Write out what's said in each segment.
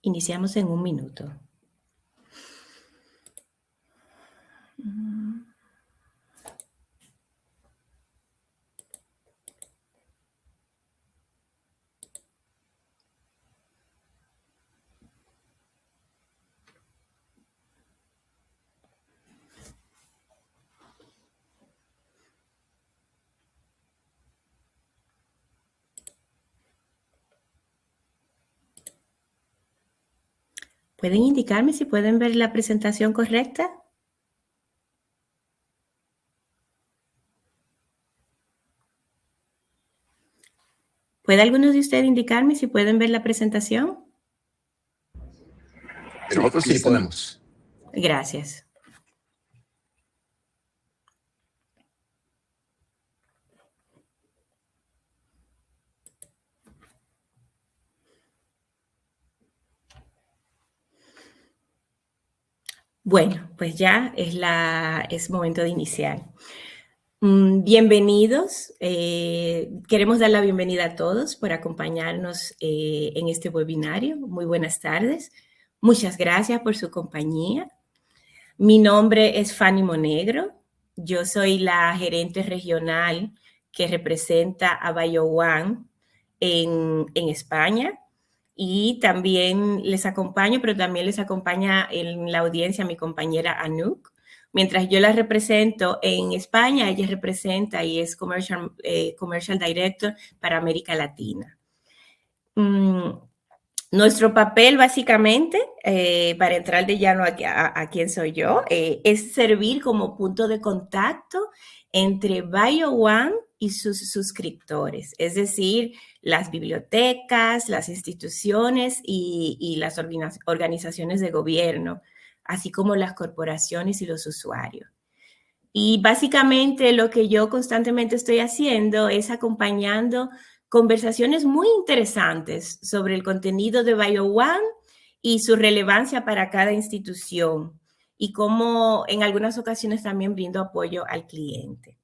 Iniciamos en 1 minuto. ¿Pueden indicarme si pueden ver la presentación correcta? ¿Puede alguno de ustedes indicarme si pueden ver la presentación? Nosotros sí podemos. Gracias. Bueno, pues ya es momento de iniciar. Bienvenidos. Queremos dar la bienvenida a todos por acompañarnos en este webinario. Muy buenas tardes. Muchas gracias por su compañía. Mi nombre es Fanny Monegro. Yo soy la gerente regional que representa a BioOne en España. Y también les acompaño, pero también les acompaña en la audiencia mi compañera Anouk. Mientras yo la represento en España, ella representa y es Commercial Director para América Latina. Nuestro papel básicamente, para entrar de llano a quién soy yo, es servir como punto de contacto entre BioOne y sus suscriptores, es decir, las bibliotecas, las instituciones y las organizaciones de gobierno, así como las corporaciones y los usuarios. Y básicamente lo que yo constantemente estoy haciendo es acompañando conversaciones muy interesantes sobre el contenido de BioOne y su relevancia para cada institución y cómo en algunas ocasiones también brindo apoyo al cliente.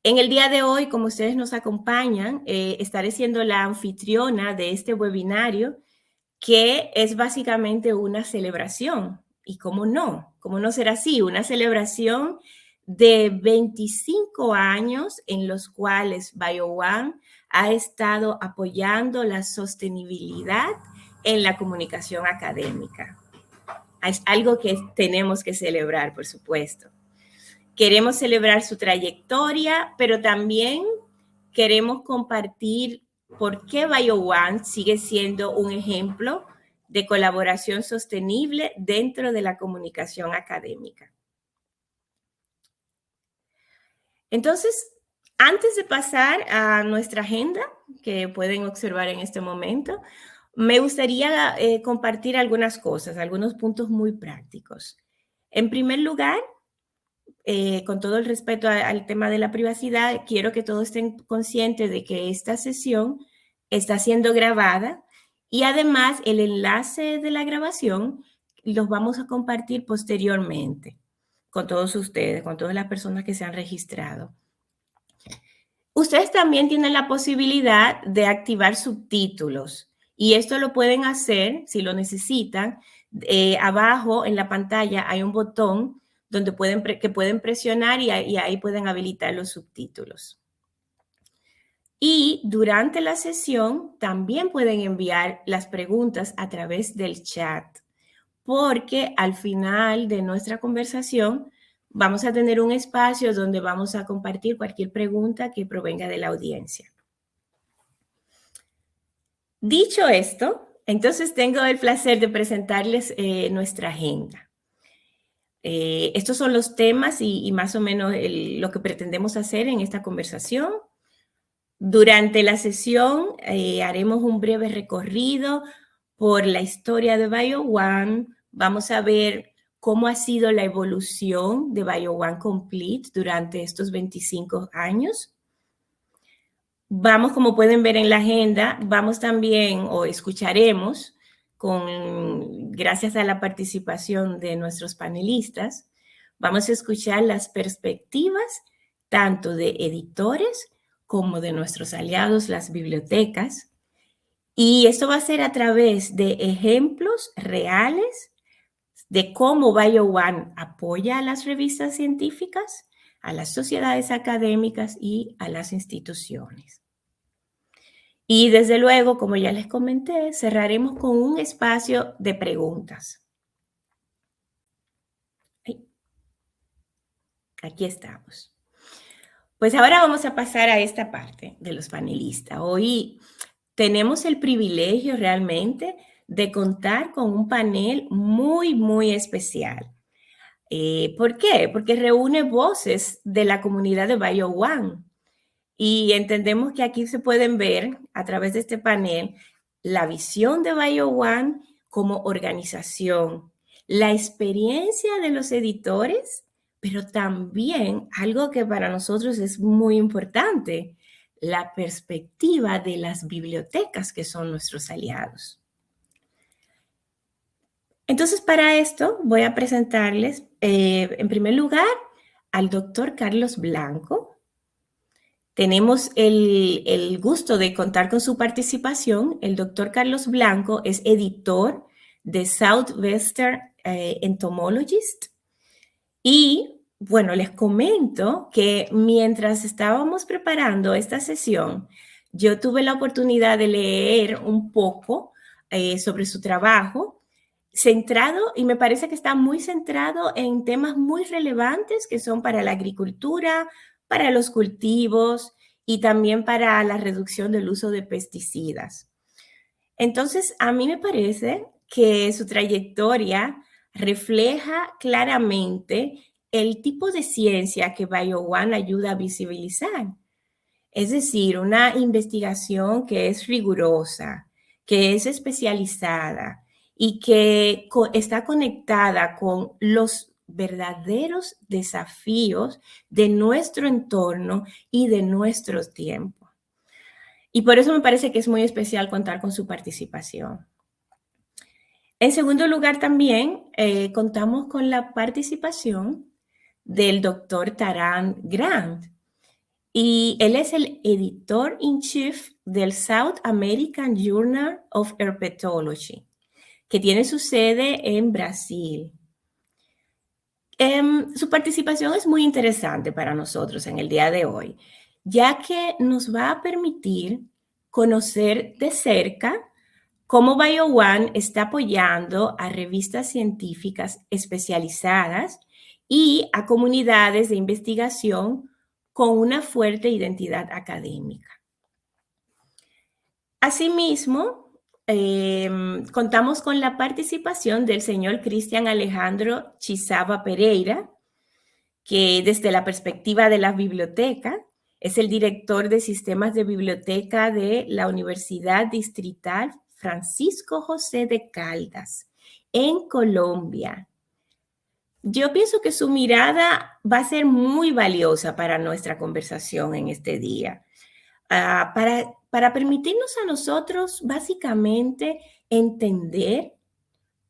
En el día de hoy, como ustedes nos acompañan, estaré siendo la anfitriona de este webinario que es básicamente una celebración. ¿Y cómo no será así? Una celebración de 25 años en los cuales BioOne ha estado apoyando la sostenibilidad en la comunicación académica. Es algo que tenemos que celebrar, por supuesto. Queremos celebrar su trayectoria, pero también queremos compartir por qué BioOne sigue siendo un ejemplo de colaboración sostenible dentro de la comunicación académica. Entonces, antes de pasar a nuestra agenda, que pueden observar en este momento, me gustaría compartir algunas cosas, algunos puntos muy prácticos. En primer lugar, con todo el respeto al tema de la privacidad, quiero que todos estén conscientes de que esta sesión está siendo grabada y además el enlace de la grabación los vamos a compartir posteriormente con todos ustedes, con todas las personas que se han registrado. Ustedes también tienen la posibilidad de activar subtítulos y esto lo pueden hacer si lo necesitan. Abajo en la pantalla hay un botón donde pueden presionar y ahí pueden habilitar los subtítulos. Y durante la sesión también pueden enviar las preguntas a través del chat, porque al final de nuestra conversación vamos a tener un espacio donde vamos a compartir cualquier pregunta que provenga de la audiencia. Dicho esto, entonces tengo el placer de presentarles nuestra agenda. Estos son los temas y más o menos lo que pretendemos hacer en esta conversación. Durante la sesión haremos un breve recorrido por la historia de BioOne. Vamos a ver cómo ha sido la evolución de BioOne Complete durante estos 25 años. Vamos, como pueden ver en la agenda, vamos también o escucharemos, gracias a la participación de nuestros panelistas, vamos a escuchar las perspectivas tanto de editores como de nuestros aliados, las bibliotecas. Y esto va a ser a través de ejemplos reales de cómo BioOne apoya a las revistas científicas, a las sociedades académicas y a las instituciones. Y desde luego, como ya les comenté, cerraremos con un espacio de preguntas. Aquí estamos. Pues ahora vamos a pasar a esta parte de los panelistas. Hoy tenemos el privilegio realmente de contar con un panel muy, muy especial. ¿Por qué? Porque reúne voces de la comunidad de BioOne. Y entendemos que aquí se pueden ver a través de este panel la visión de BioOne como organización, la experiencia de los editores, pero también algo que para nosotros es muy importante, la perspectiva de las bibliotecas que son nuestros aliados. Entonces, para esto voy a presentarles, en primer lugar, al doctor Carlos Blanco. Tenemos el gusto de contar con su participación. El doctor Carlos Blanco es editor de Southwestern Entomologist. Y bueno, les comento que mientras estábamos preparando esta sesión, yo tuve la oportunidad de leer un poco sobre su trabajo, centrado, y me parece que está muy centrado en temas muy relevantes que son para la agricultura, para los cultivos y también para la reducción del uso de pesticidas. Entonces, a mí me parece que su trayectoria refleja claramente el tipo de ciencia que BioOne ayuda a visibilizar. Es decir, una investigación que es rigurosa, que es especializada y que está conectada con los verdaderos desafíos de nuestro entorno y de nuestro tiempo. Y por eso me parece que es muy especial contar con su participación. En segundo lugar, también contamos con la participación del doctor Taran Grant. Y él es el editor in chief del South American Journal of Herpetology, que tiene su sede en Brasil. Su participación es muy interesante para nosotros en el día de hoy, ya que nos va a permitir conocer de cerca cómo BioOne está apoyando a revistas científicas especializadas y a comunidades de investigación con una fuerte identidad académica. Asimismo, contamos con la participación del señor Cristian Alejandro Chisaba Pereira, que desde la perspectiva de la biblioteca es el director de sistemas de biblioteca de la Universidad Distrital Francisco José de Caldas, en Colombia. Yo pienso que su mirada va a ser muy valiosa para nuestra conversación en este día, para permitirnos a nosotros básicamente entender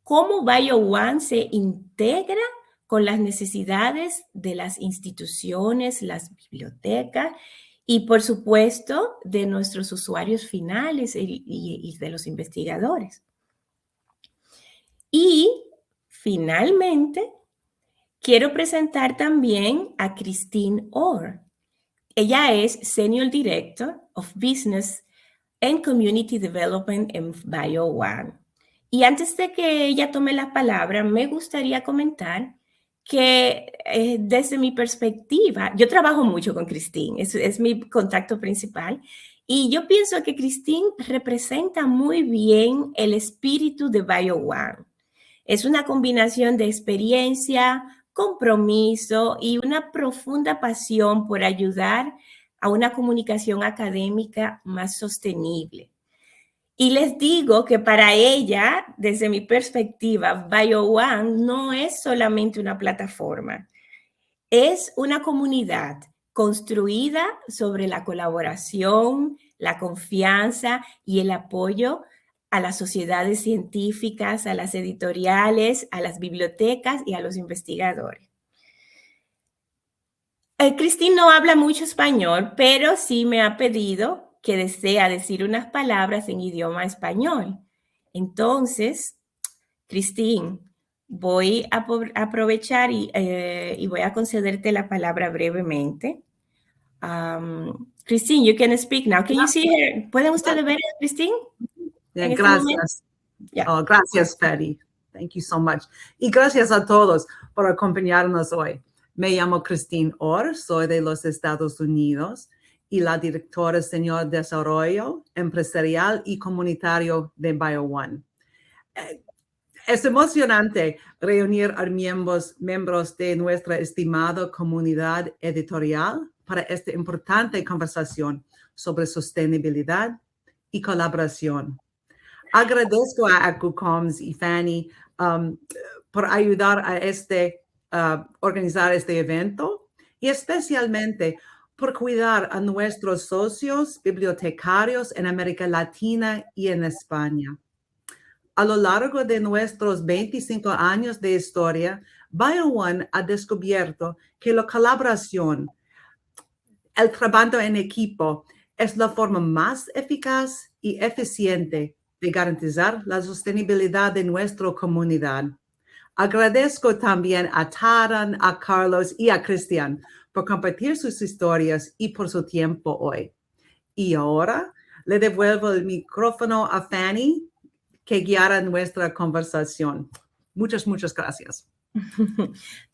cómo BioOne se integra con las necesidades de las instituciones, las bibliotecas y, por supuesto, de nuestros usuarios finales y de los investigadores. Y, finalmente, quiero presentar también a Christine Orr. Ella es Senior Director of Business and Community Development en BioOne. Y antes de que ella tome la palabra, me gustaría comentar que desde mi perspectiva, yo trabajo mucho con Christine, es mi contacto principal, y yo pienso que Christine representa muy bien el espíritu de BioOne. Es una combinación de experiencia, compromiso y una profunda pasión por ayudar a una comunicación académica más sostenible. Y les digo que para ella, desde mi perspectiva, BioOne no es solamente una plataforma, es una comunidad construida sobre la colaboración, la confianza y el apoyo a las sociedades científicas, a las editoriales, a las bibliotecas y a los investigadores. Christine no habla mucho español, pero sí me ha pedido que desea decir unas palabras en idioma español. Entonces, Christine, voy a aprovechar y voy a concederte la palabra brevemente. Christine, you can speak now. Can you see her? ¿Pueden ustedes ver a Christine en este momento? Gracias. Oh, gracias, Patty. Thank you so much. Y gracias a todos por acompañarnos hoy. Me llamo Christine Orr, soy de los Estados Unidos y la directora Senior de Desarrollo Empresarial y Comunitario de BioOne. Es emocionante reunir a miembros de nuestra estimada comunidad editorial para esta importante conversación sobre sostenibilidad y colaboración. Agradezco a AcuComs y Fanny por ayudar a organizar este evento y especialmente por cuidar a nuestros socios bibliotecarios en América Latina y en España. A lo largo de nuestros 25 años de historia, BioOne ha descubierto que la colaboración, el trabajo en equipo, es la forma más eficaz y eficiente de garantizar la sostenibilidad de nuestra comunidad. Agradezco también a Taran, a Carlos y a Cristian por compartir sus historias y por su tiempo hoy. Y ahora le devuelvo el micrófono a Fanny, que guiará nuestra conversación. Muchas gracias.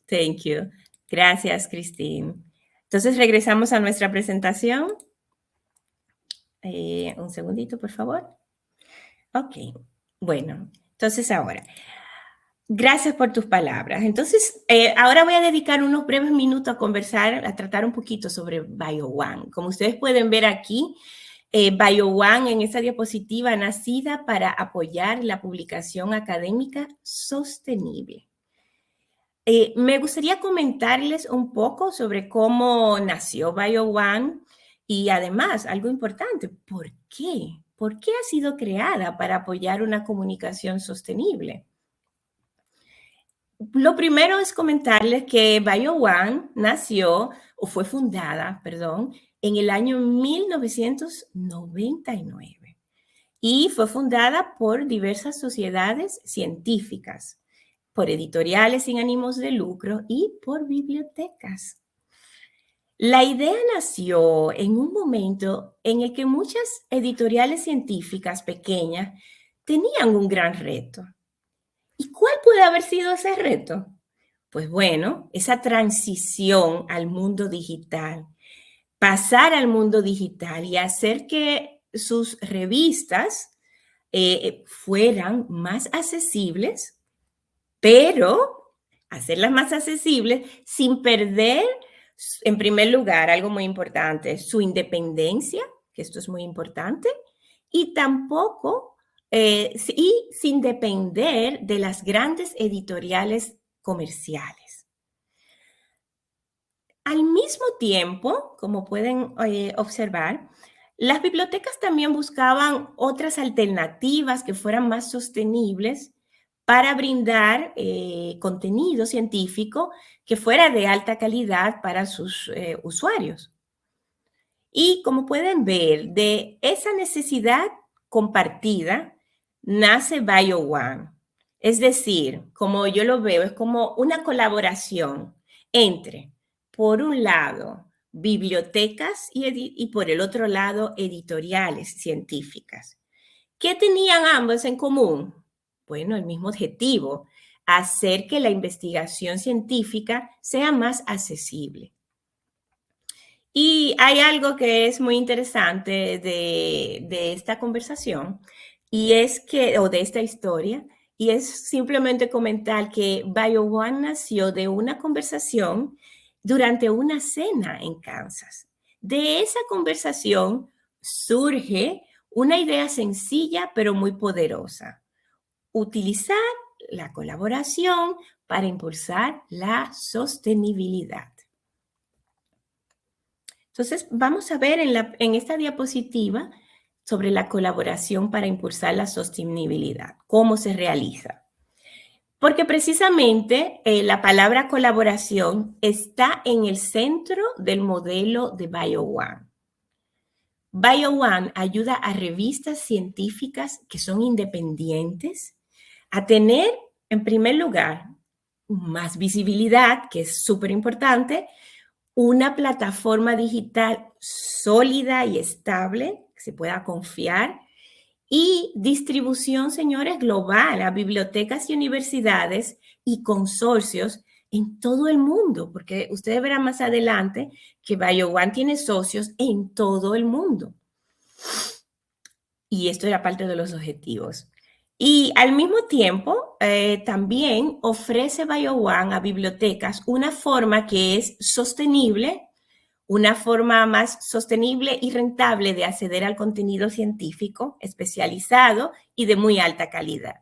Thank you. Gracias, Christine. Entonces, regresamos a nuestra presentación. Un segundito, por favor. Ok. Bueno, entonces ahora, gracias por tus palabras. Entonces, ahora voy a dedicar unos breves minutos a conversar, a tratar un poquito sobre BioOne. Como ustedes pueden ver aquí, BioOne en esta diapositiva nacida para apoyar la publicación académica sostenible. Me gustaría comentarles un poco sobre cómo nació BioOne y además, algo importante, ¿por qué? ¿Por qué ha sido creada para apoyar una comunicación sostenible? Lo primero es comentarles que BioOne nació, o fue fundada, perdón, en el año 1999 y fue fundada por diversas sociedades científicas, por editoriales sin ánimos de lucro y por bibliotecas. La idea nació en un momento en el que muchas editoriales científicas pequeñas tenían un gran reto. ¿Y cuál puede haber sido ese reto? Pues bueno, esa transición al mundo digital, pasar al mundo digital y hacer que sus revistas fueran más accesibles, pero hacerlas más accesibles sin perder, en primer lugar, algo muy importante, su independencia, que esto es muy importante, y tampoco, y sin depender de las grandes editoriales comerciales. Al mismo tiempo, como pueden observar, las bibliotecas también buscaban otras alternativas que fueran más sostenibles para brindar contenido científico que fuera de alta calidad para sus usuarios. Y como pueden ver, de esa necesidad compartida nace BioOne. Es decir, como yo lo veo, es como una colaboración entre, por un lado, bibliotecas y por el otro lado, editoriales científicas. ¿Qué tenían ambos en común? Bueno, el mismo objetivo, hacer que la investigación científica sea más accesible. Y hay algo que es muy interesante de esta conversación y es que, o de esta historia, y es simplemente comentar que BioOne nació de una conversación durante una cena en Kansas. De esa conversación surge una idea sencilla pero muy poderosa: utilizar la colaboración para impulsar la sostenibilidad. Entonces, vamos a ver en esta diapositiva sobre la colaboración para impulsar la sostenibilidad, cómo se realiza. Porque precisamente la palabra colaboración está en el centro del modelo de BioOne. BioOne ayuda a revistas científicas que son independientes a tener, en primer lugar, más visibilidad, que es súper importante, una plataforma digital sólida y estable, que se pueda confiar, y distribución, señores, global a bibliotecas y universidades y consorcios en todo el mundo, porque ustedes verán más adelante que BioOne tiene socios en todo el mundo. Y esto era parte de los objetivos. Y al mismo tiempo, también ofrece BioOne a bibliotecas una forma que es sostenible, una forma más sostenible y rentable de acceder al contenido científico especializado y de muy alta calidad.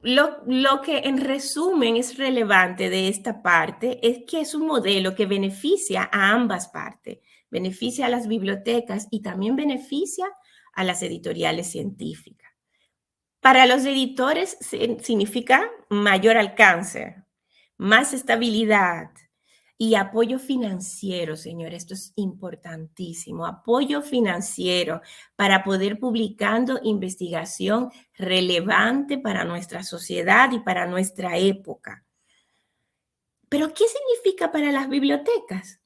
Lo que en resumen es relevante de esta parte es que es un modelo que beneficia a ambas partes, beneficia a las bibliotecas y también beneficia a las editoriales científicas. Para los editores significa mayor alcance, más estabilidad y apoyo financiero, señores. Esto es importantísimo. Apoyo financiero para poder publicando investigación relevante para nuestra sociedad y para nuestra época. ¿Pero qué significa para las bibliotecas?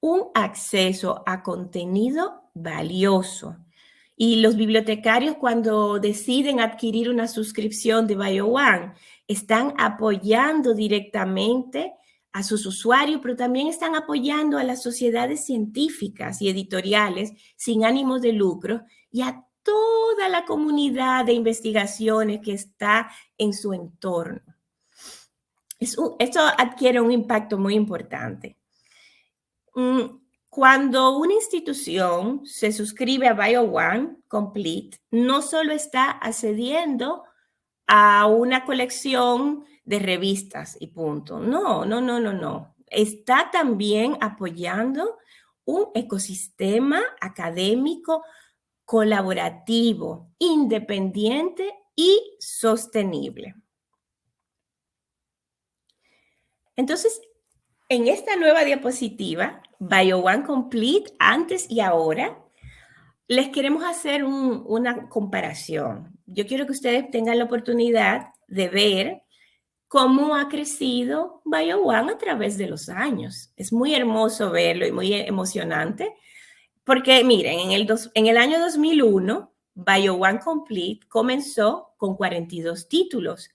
Un acceso a contenido valioso. Y los bibliotecarios, cuando deciden adquirir una suscripción de BioOne, están apoyando directamente a sus usuarios, pero también están apoyando a las sociedades científicas y editoriales sin ánimos de lucro y a toda la comunidad de investigaciones que está en su entorno. Esto adquiere un impacto muy importante. Cuando una institución se suscribe a BioOne Complete, no solo está accediendo a una colección de revistas y punto. No. Está también apoyando un ecosistema académico colaborativo, independiente y sostenible. Entonces, en esta nueva diapositiva, BioOne Complete, antes y ahora, les queremos hacer una comparación. Yo quiero que ustedes tengan la oportunidad de ver cómo ha crecido BioOne a través de los años. Es muy hermoso verlo y muy emocionante, porque miren, en el año 2001, BioOne Complete comenzó con 42 títulos,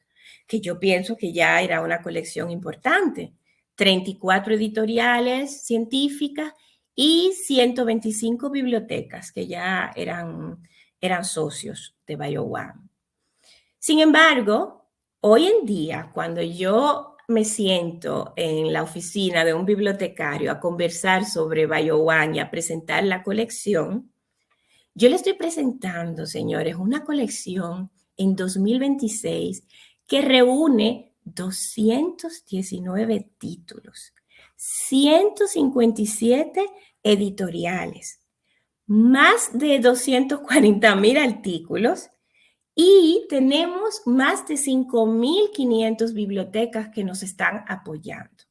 que yo pienso que ya era una colección importante. 34 editoriales científicas y 125 bibliotecas que ya eran socios de BioOne. Sin embargo, hoy en día, cuando yo me siento en la oficina de un bibliotecario a conversar sobre BioOne y a presentar la colección, yo le estoy presentando, señores, una colección en 2026 que reúne 219 títulos, 157 editoriales, más de 240,000 artículos y tenemos más de 5,500 bibliotecas que nos están apoyando.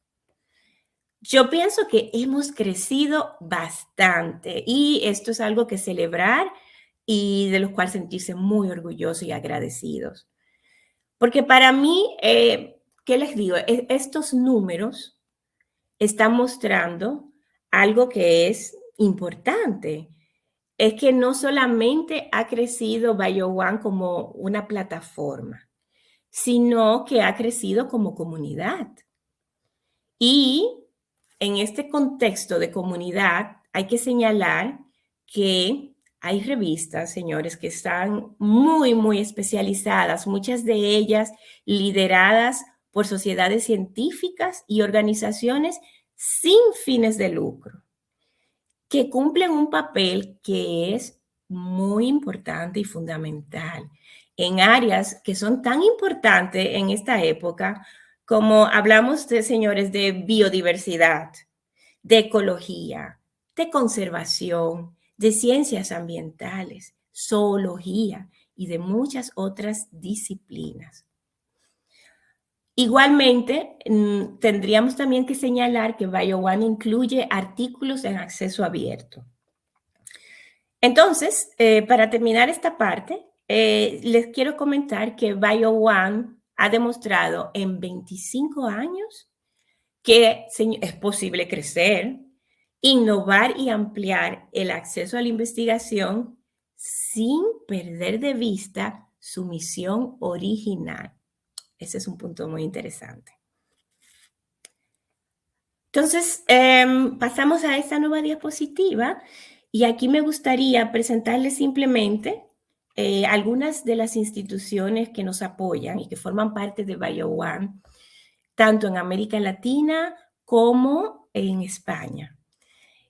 Yo pienso que hemos crecido bastante y esto es algo que celebrar y de lo cual sentirse muy orgullosos y agradecidos. Porque para mí, ¿qué les digo? Estos números están mostrando algo que es importante. Es que no solamente ha crecido BioOne como una plataforma, sino que ha crecido como comunidad. Y en este contexto de comunidad hay que señalar que hay revistas, señores, que están muy especializadas, muchas de ellas lideradas por sociedades científicas y organizaciones sin fines de lucro, que cumplen un papel que es muy importante y fundamental en áreas que son tan importantes en esta época, como hablamos de, señores, de biodiversidad, de ecología, de conservación, de ciencias ambientales, zoología y de muchas otras disciplinas. Igualmente, tendríamos también que señalar que BioOne incluye artículos en acceso abierto. Entonces, para terminar esta parte, les quiero comentar que BioOne ha demostrado en 25 años que es posible crecer, innovar y ampliar el acceso a la investigación sin perder de vista su misión original. Ese es un punto muy interesante. Entonces, pasamos a esta nueva diapositiva y aquí me gustaría presentarles simplemente algunas de las instituciones que nos apoyan y que forman parte de BioOne, tanto en América Latina como en España.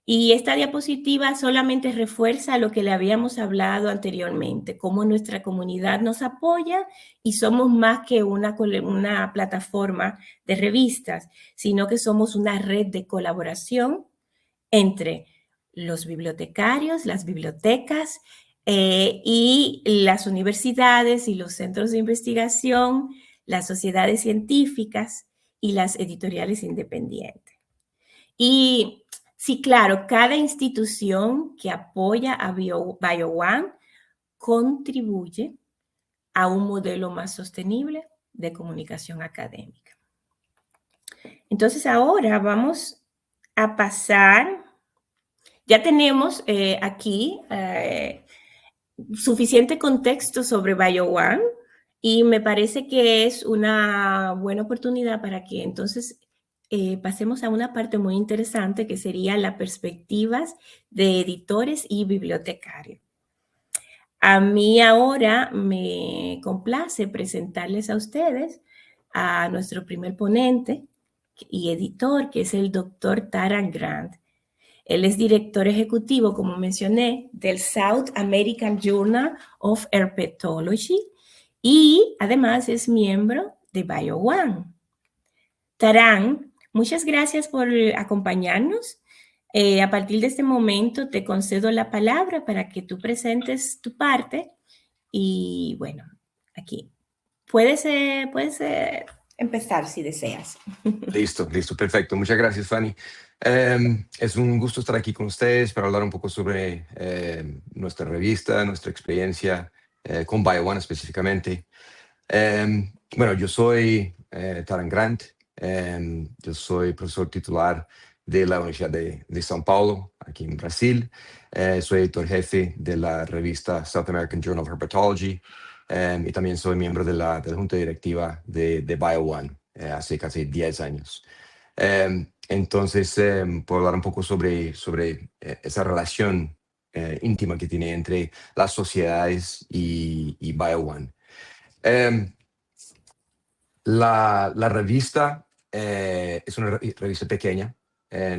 Y esta diapositiva solamente refuerza lo que le habíamos hablado anteriormente, cómo nuestra comunidad nos apoya y somos más que una plataforma de revistas, sino que somos una red de colaboración entre los bibliotecarios, las bibliotecas y las universidades y los centros de investigación, las sociedades científicas y las editoriales independientes. Y sí, claro, cada institución que apoya a BioOne contribuye a un modelo más sostenible de comunicación académica. Entonces ahora vamos a pasar, ya tenemos aquí suficiente contexto sobre BioOne y me parece que es una buena oportunidad para que entonces pasemos a una parte muy interesante que sería las perspectivas de editores y bibliotecarios. A mí ahora me complace presentarles a ustedes a nuestro primer ponente y editor, que es el doctor Taran Grant. Él es director ejecutivo, como mencioné, del South American Journal of Herpetology y además es miembro de BioOne. Taran, muchas gracias por acompañarnos. A partir de este momento te concedo la palabra para que tú presentes tu parte y bueno, aquí puedes empezar si deseas. Listo, perfecto. Muchas gracias, Fanny. Es un gusto estar aquí con ustedes para hablar un poco sobre nuestra revista, nuestra experiencia con BioOne específicamente. Bueno, yo soy Taran Grant. Yo soy profesor titular de la Universidad de São Paulo, aquí en Brasil. Soy editor jefe de la revista South American Journal of Herpetology y también soy miembro de la junta directiva de BioOne hace casi 10 años. Entonces, puedo hablar un poco sobre esa relación íntima que tiene entre las sociedades y BioOne. La revista es una revista pequeña.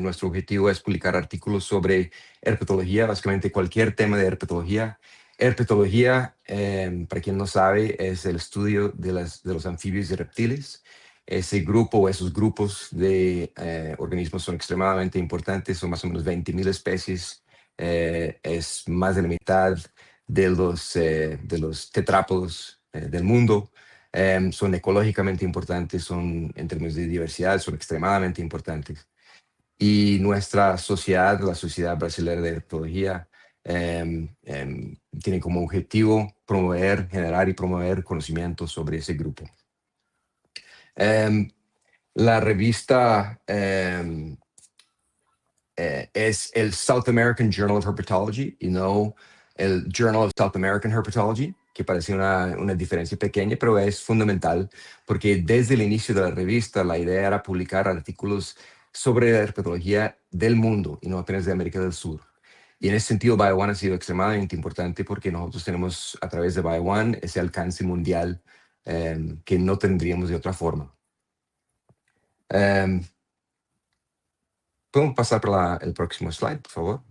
Nuestro objetivo es publicar artículos sobre herpetología, básicamente cualquier tema de herpetología. Herpetología, para quien no sabe, es el estudio de los anfibios y reptiles. Ese grupo o esos grupos de organismos son extremadamente importantes, son más o menos 20.000 especies. Es más de la mitad de los tetrápodos del mundo. Son ecológicamente importantes, son en términos de diversidad, son extremadamente importantes. Y nuestra sociedad, la Sociedad Brasileña de Herpetología, tiene como objetivo generar y promover conocimiento sobre ese grupo. La revista es el South American Journal of Herpetology y no el Journal of South American Herpetology, que parece una diferencia pequeña, pero es fundamental porque desde el inicio de la revista la idea era publicar artículos sobre la herpetología del mundo y no apenas de América del Sur. Y en ese sentido, BioOne ha sido extremadamente importante porque nosotros tenemos a través de BioOne ese alcance mundial que no tendríamos de otra forma. ¿Podemos pasar para el próximo slide, por favor?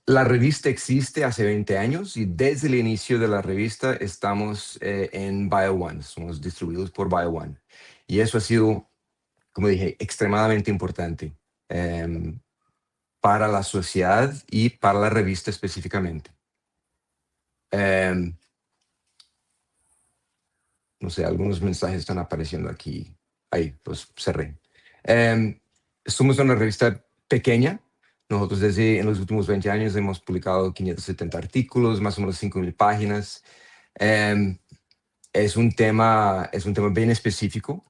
La revista existe hace 20 años y desde el inicio de la revista estamos en BioOne, somos distribuidos por BioOne. Y eso ha sido, como dije, extremadamente importante para la sociedad y para la revista específicamente. No sé, algunos mensajes están apareciendo aquí. Ahí, pues cerré. Somos una revista pequeña. Nosotros desde en los últimos 20 años hemos publicado 570 artículos, más o menos 5.000 páginas. Em, es un tema bien específico.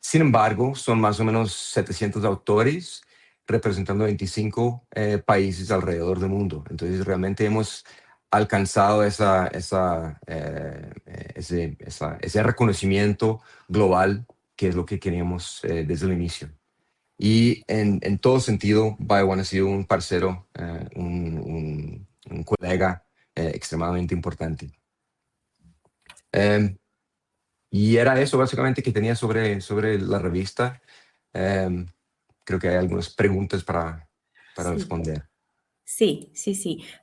Sin embargo, son más o menos 700 autores representando 25 países alrededor del mundo. Entonces, realmente hemos alcanzado ese reconocimiento global, que es lo que queríamos desde el inicio. Y en todo sentido, BioOne ha sido un parcero, un colega extremadamente importante. Y era eso básicamente que tenía sobre la revista. Creo que hay algunas preguntas para Sí. responder. Sí.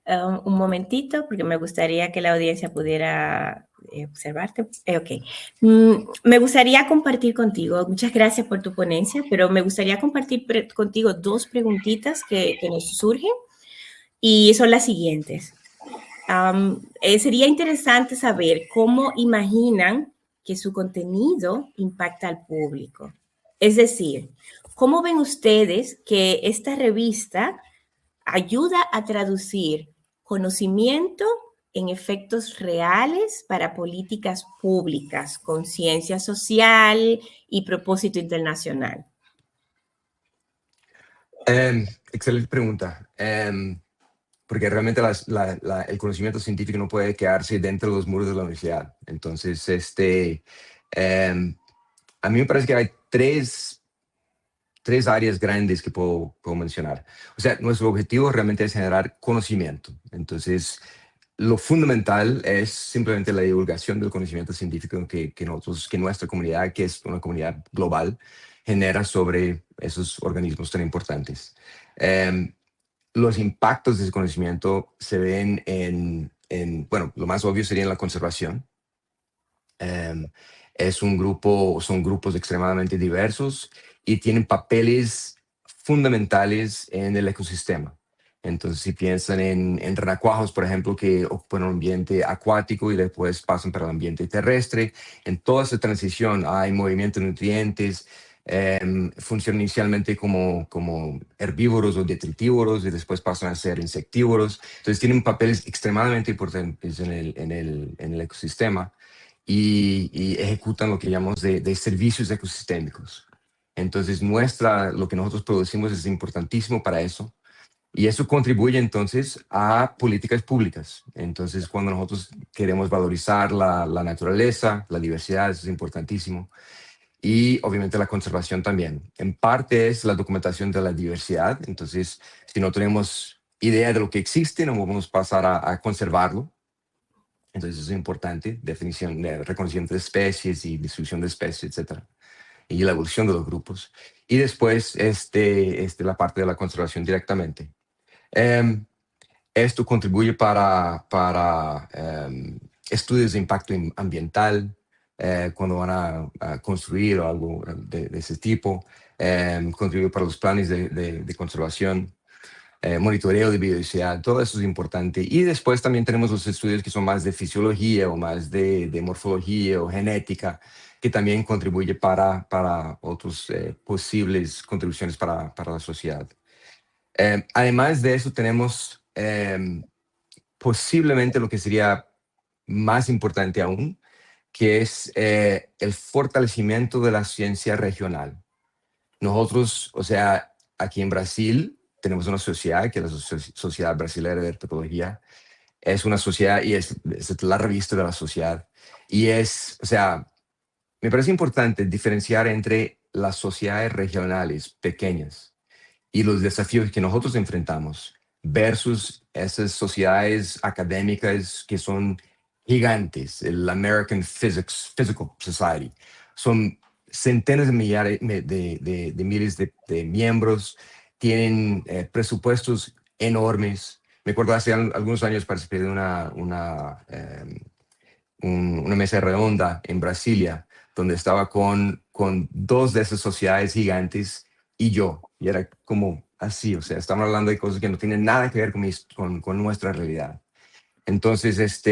Un momentito, porque me gustaría que la audiencia pudiera observarte. Ok. Me gustaría compartir contigo, muchas gracias por tu ponencia, pero me gustaría compartir contigo dos preguntitas que nos surgen y son las siguientes. Sería interesante saber cómo imaginan que su contenido impacta al público. Es decir, ¿cómo ven ustedes que esta revista ayuda a traducir conocimiento en efectos reales para políticas públicas, conciencia social y propósito internacional? Excelente pregunta. Porque realmente el conocimiento científico no puede quedarse dentro de los muros de la universidad. Entonces, a mí me parece que hay tres áreas grandes que puedo mencionar. O sea, nuestro objetivo realmente es generar conocimiento. Entonces, lo fundamental es simplemente la divulgación del conocimiento científico que nuestra comunidad, que es una comunidad global, genera sobre esos organismos tan importantes. Los impactos de ese conocimiento se ven bueno, lo más obvio sería en la conservación. Son grupos extremadamente diversos y tienen papeles fundamentales en el ecosistema. Entonces, si piensan en renacuajos, por ejemplo, que ocupan un ambiente acuático y después pasan para el ambiente terrestre, en toda esa transición hay movimiento de nutrientes, funcionan inicialmente como herbívoros o detritívoros y después pasan a ser insectívoros. Entonces, tienen papeles extremadamente importantes en el ecosistema y ejecutan lo que llamamos de servicios ecosistémicos. Entonces, lo que nosotros producimos es importantísimo para eso. Y eso contribuye entonces a políticas públicas. Entonces, cuando nosotros queremos valorizar la naturaleza, la diversidad, eso es importantísimo. Y obviamente la conservación también. En parte es la documentación de la diversidad. Entonces, si no tenemos idea de lo que existe, no vamos a pasar a conservarlo. Entonces, eso es importante, definición, reconocimiento de especies y distribución de especies, etcétera, y la evolución de los grupos. Y después, la parte de la conservación directamente. Esto contribuye para estudios de impacto ambiental, cuando van a construir o algo de ese tipo. Contribuye para los planes de conservación, monitoreo de biodiversidad, todo eso es importante. Y después también tenemos los estudios que son más de fisiología o más de morfología o genética, que también contribuye para otras posibles contribuciones para la sociedad. Además de eso, tenemos posiblemente lo que sería más importante aún, que es el fortalecimiento de la ciencia regional. Nosotros, o sea, aquí en Brasil tenemos una sociedad, que es la Sociedad Brasileña de Herpetología. Es una sociedad y es la revista de la sociedad. Y o sea, me parece importante diferenciar entre las sociedades regionales pequeñas y los desafíos que nosotros enfrentamos versus esas sociedades académicas que son gigantes, el American Physical Society. Son centenas de millares de miles de miembros, tienen presupuestos enormes. Me acuerdo hace algunos años participé de una mesa redonda en Brasilia, donde estaba con dos de esas sociedades gigantes y yo. Y era como así, o sea, estamos hablando de cosas que no tienen nada que ver con nuestra realidad. Entonces,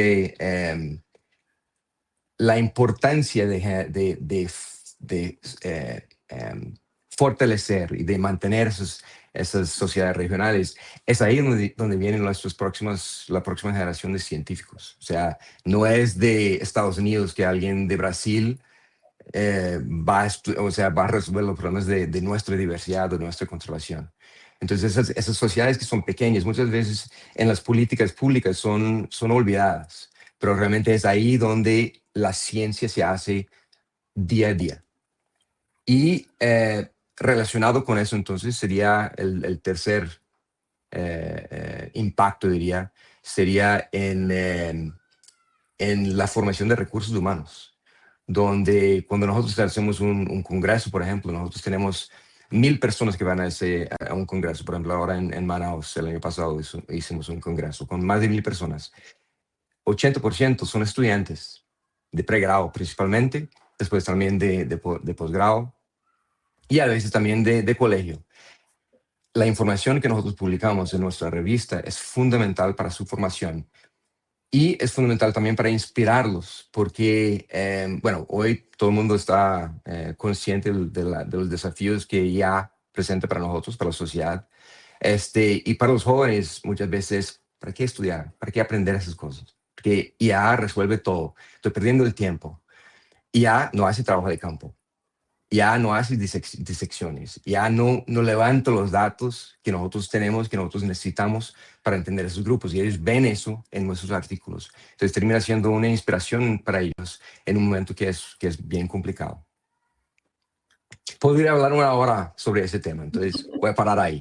la importancia de fortalecer y de mantener esas sociedades regionales, es ahí donde vienen la próxima generación de científicos. O sea, no es de Estados Unidos que alguien de Brasil va a resolver los problemas de nuestra diversidad, de nuestra conservación. Entonces, esas sociedades que son pequeñas, muchas veces en las políticas públicas son olvidadas, pero realmente es ahí donde la ciencia se hace día a día. Y relacionado con eso, entonces, sería el tercer impacto, diría, sería en la formación de recursos humanos, donde cuando nosotros hacemos un congreso, por ejemplo, nosotros tenemos 1,000 personas que van a un congreso. Por ejemplo, ahora en Manaus, el año pasado hicimos un congreso con más de 1,000 personas. 80% son estudiantes de pregrado principalmente, después también de posgrado y a veces también de colegio. La información que nosotros publicamos en nuestra revista es fundamental para su formación y es fundamental también para inspirarlos, porque, bueno, hoy todo el mundo está consciente de los desafíos que ya presenta para nosotros, para la sociedad. Y para los jóvenes, muchas veces, ¿para qué estudiar? ¿Para qué aprender esas cosas? Porque IA resuelve todo. Estoy perdiendo el tiempo. IA no hace trabajo de campo. Ya no hace disecciones, ya no levanta los datos que nosotros tenemos, que nosotros necesitamos para entender esos grupos, y ellos ven eso en nuestros artículos. Entonces termina siendo una inspiración para ellos en un momento que es bien complicado. Podría hablar una hora sobre ese tema, entonces voy a parar ahí.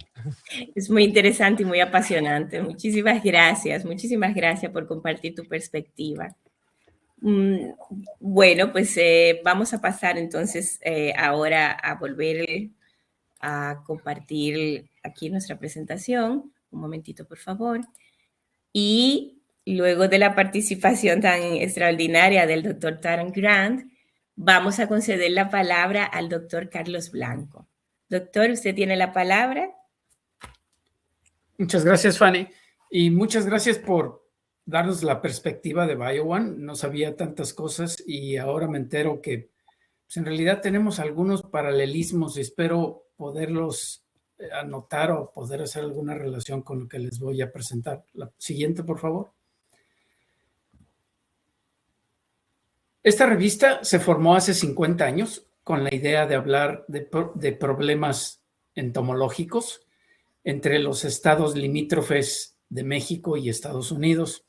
Es muy interesante y muy apasionante. Muchísimas gracias por compartir tu perspectiva. Bueno, pues vamos a pasar entonces ahora a volver a compartir aquí nuestra presentación. Un momentito, por favor. Y luego de la participación tan extraordinaria del doctor Taran Grant, vamos a conceder la palabra al doctor Carlos Blanco. Doctor, usted tiene la palabra. Muchas gracias, Fanny. Y muchas gracias por darnos la perspectiva de BioOne. No sabía tantas cosas y ahora me entero que pues, en realidad tenemos algunos paralelismos y espero poderlos anotar o poder hacer alguna relación con lo que les voy a presentar. La siguiente, por favor. Esta revista se formó hace 50 años con la idea de hablar de problemas entomológicos entre los estados limítrofes de México y Estados Unidos.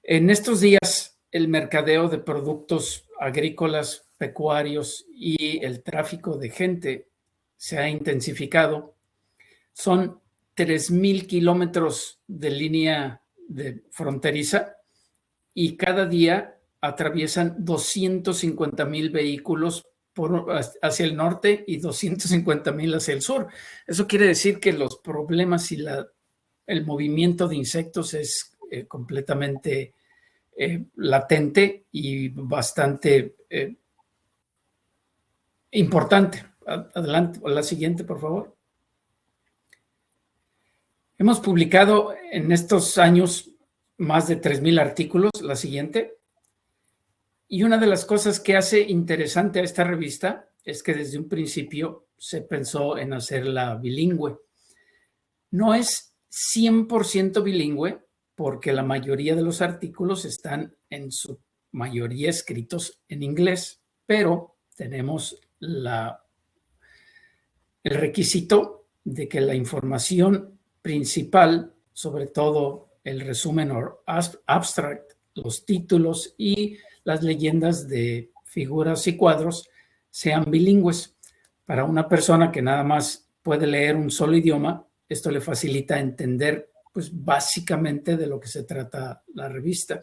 En estos días, el mercadeo de productos agrícolas, pecuarios y el tráfico de gente se ha intensificado. Son 3,000 kilómetros de línea de fronteriza y cada día atraviesan 250,000 vehículos hacia el norte y 250,000 hacia el sur. Eso quiere decir que los problemas y el movimiento de insectos es completamente latente y bastante importante. Adelante, la siguiente, por favor. Hemos publicado en estos años más de 3,000 artículos. La siguiente. Y una de las cosas que hace interesante a esta revista es que desde un principio se pensó en hacerla bilingüe. No es 100% bilingüe porque la mayoría de los artículos están en su mayoría escritos en inglés, pero tenemos el requisito de que la información principal, sobre todo el resumen o abstract, los títulos y las leyendas de figuras y cuadros sean bilingües. Para una persona que nada más puede leer un solo idioma, esto le facilita entender pues básicamente de lo que se trata la revista.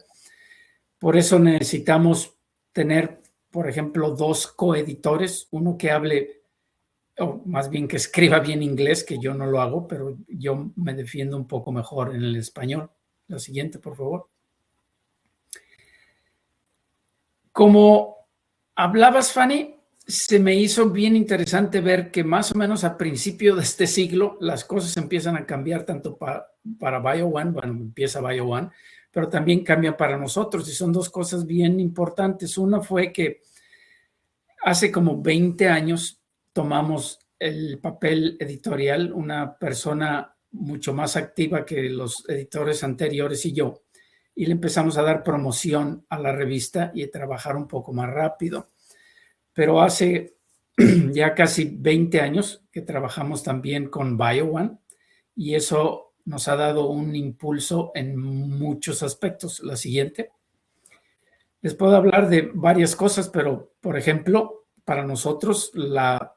Por eso necesitamos tener, por ejemplo, 2 coeditores, uno que hable, o más bien que escriba bien inglés, que yo no lo hago, pero yo me defiendo un poco mejor en el español. La siguiente, por favor. Como hablabas, Fanny, se me hizo bien interesante ver que más o menos a principio de este siglo las cosas empiezan a cambiar tanto para BioOne, bueno, empieza BioOne, pero también cambia para nosotros y son 2 cosas bien importantes. Una fue que hace como 20 años tomamos el papel editorial, una persona mucho más activa que los editores anteriores y yo, y le empezamos a dar promoción a la revista y a trabajar un poco más rápido. Pero hace ya casi 20 años que trabajamos también con BioOne, y eso nos ha dado un impulso en muchos aspectos. La siguiente. Les puedo hablar de varias cosas, pero, por ejemplo, para nosotros la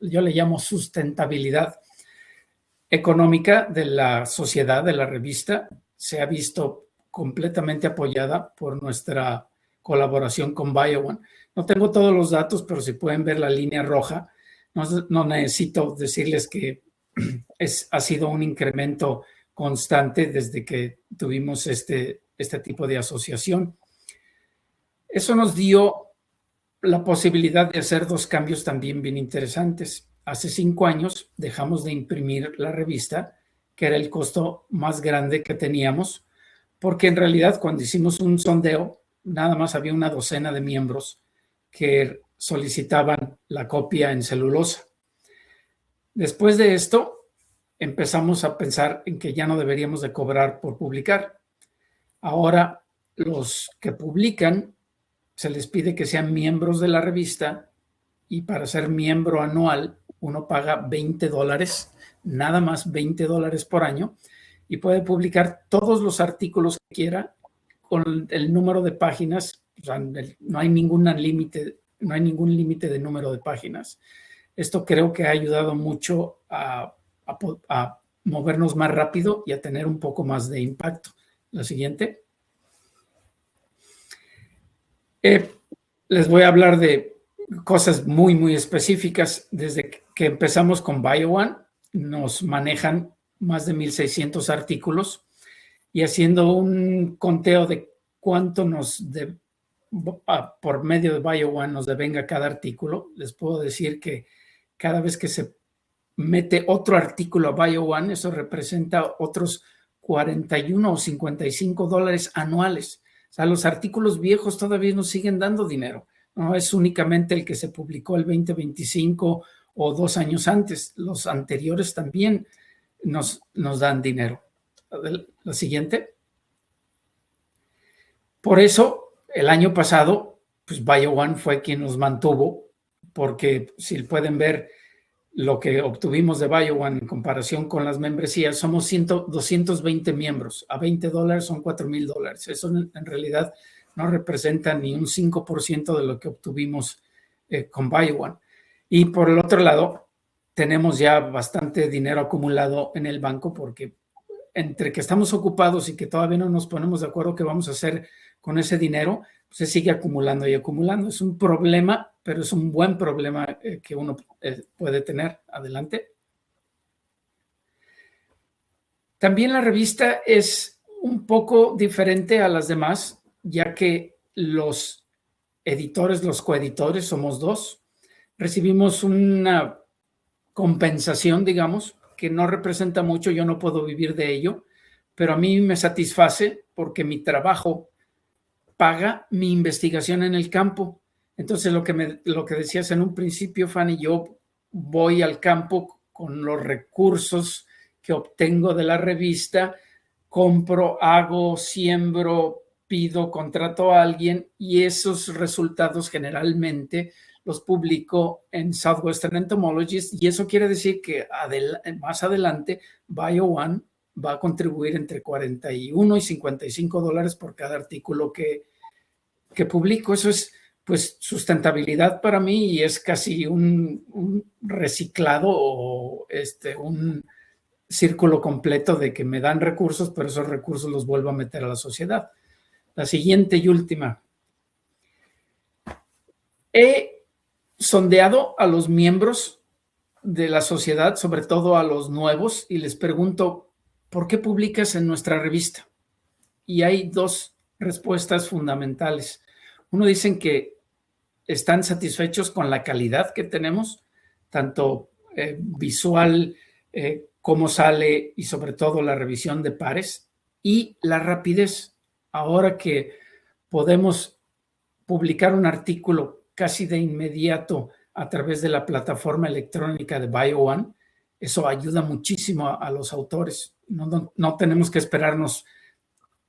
yo le llamo sustentabilidad económica de la sociedad, de la revista, se ha visto completamente apoyada por nuestra colaboración con BioOne. No tengo todos los datos, pero si pueden ver la línea roja, no necesito decirles que ha sido un incremento constante desde que tuvimos este tipo de asociación. Eso nos dio la posibilidad de hacer dos cambios también bien interesantes. Hace 5 años dejamos de imprimir la revista, que era el costo más grande que teníamos, porque en realidad cuando hicimos un sondeo, nada más había una docena de miembros que solicitaban la copia en celulosa. Después de esto, empezamos a pensar en que ya no deberíamos de cobrar por publicar. Ahora, los que publican, se les pide que sean miembros de la revista, y para ser miembro anual, uno paga $20, nada más $20 por año, y puede publicar todos los artículos que quiera con el número de páginas. O sea, no hay ningún límite de número de páginas. Esto creo que ha ayudado mucho a movernos más rápido y a tener un poco más de impacto. La siguiente. Les voy a hablar de cosas muy, muy específicas. Desde que empezamos con BioOne, nos manejan más de 1,600 artículos, y haciendo un conteo de cuánto por medio de BioOne nos devenga cada artículo, les puedo decir que cada vez que se mete otro artículo a BioOne, eso representa otros $41 o $55 anuales. O sea, los artículos viejos todavía nos siguen dando dinero. No es únicamente el que se publicó el 2025 o 2 años antes. Los anteriores también nos dan dinero. La siguiente. Por eso, el año pasado, pues BioOne fue quien nos mantuvo, porque si pueden ver lo que obtuvimos de BioOne en comparación con las membresías, somos 220 miembros. A $20 son $4,000. Eso en realidad no representa ni un 5% de lo que obtuvimos con BioOne. Y por el otro lado, tenemos ya bastante dinero acumulado en el banco, porque entre que estamos ocupados y que todavía no nos ponemos de acuerdo qué vamos a hacer con ese dinero, pues se sigue acumulando y acumulando. Es un problema, pero es un buen problema que uno puede tener. Adelante. También la revista es un poco diferente a las demás, ya que los editores, los coeditores, somos 2. Recibimos una compensación, digamos, que no representa mucho. Yo no puedo vivir de ello, pero a mí me satisface porque mi trabajo paga mi investigación en el campo. Entonces, lo que decías en un principio, Fanny, yo voy al campo con los recursos que obtengo de la revista, compro, hago, siembro, pido, contrato a alguien, y esos resultados generalmente los publico en Southwestern Entomologist, y eso quiere decir que más adelante BioOne va a contribuir entre $41 y $55 por cada artículo que publico. Eso es pues sustentabilidad para mí, y es casi un reciclado o un círculo completo de que me dan recursos, pero esos recursos los vuelvo a meter a la sociedad. La siguiente y última. He sondeado a los miembros de la sociedad, sobre todo a los nuevos, y les pregunto, ¿por qué publicas en nuestra revista? Y hay 2 respuestas fundamentales. Uno, dicen que están satisfechos con la calidad que tenemos, tanto visual, cómo sale, y sobre todo la revisión de pares, y la rapidez. Ahora que podemos publicar un artículo casi de inmediato a través de la plataforma electrónica de BioOne. Eso ayuda muchísimo a los autores. No tenemos que esperarnos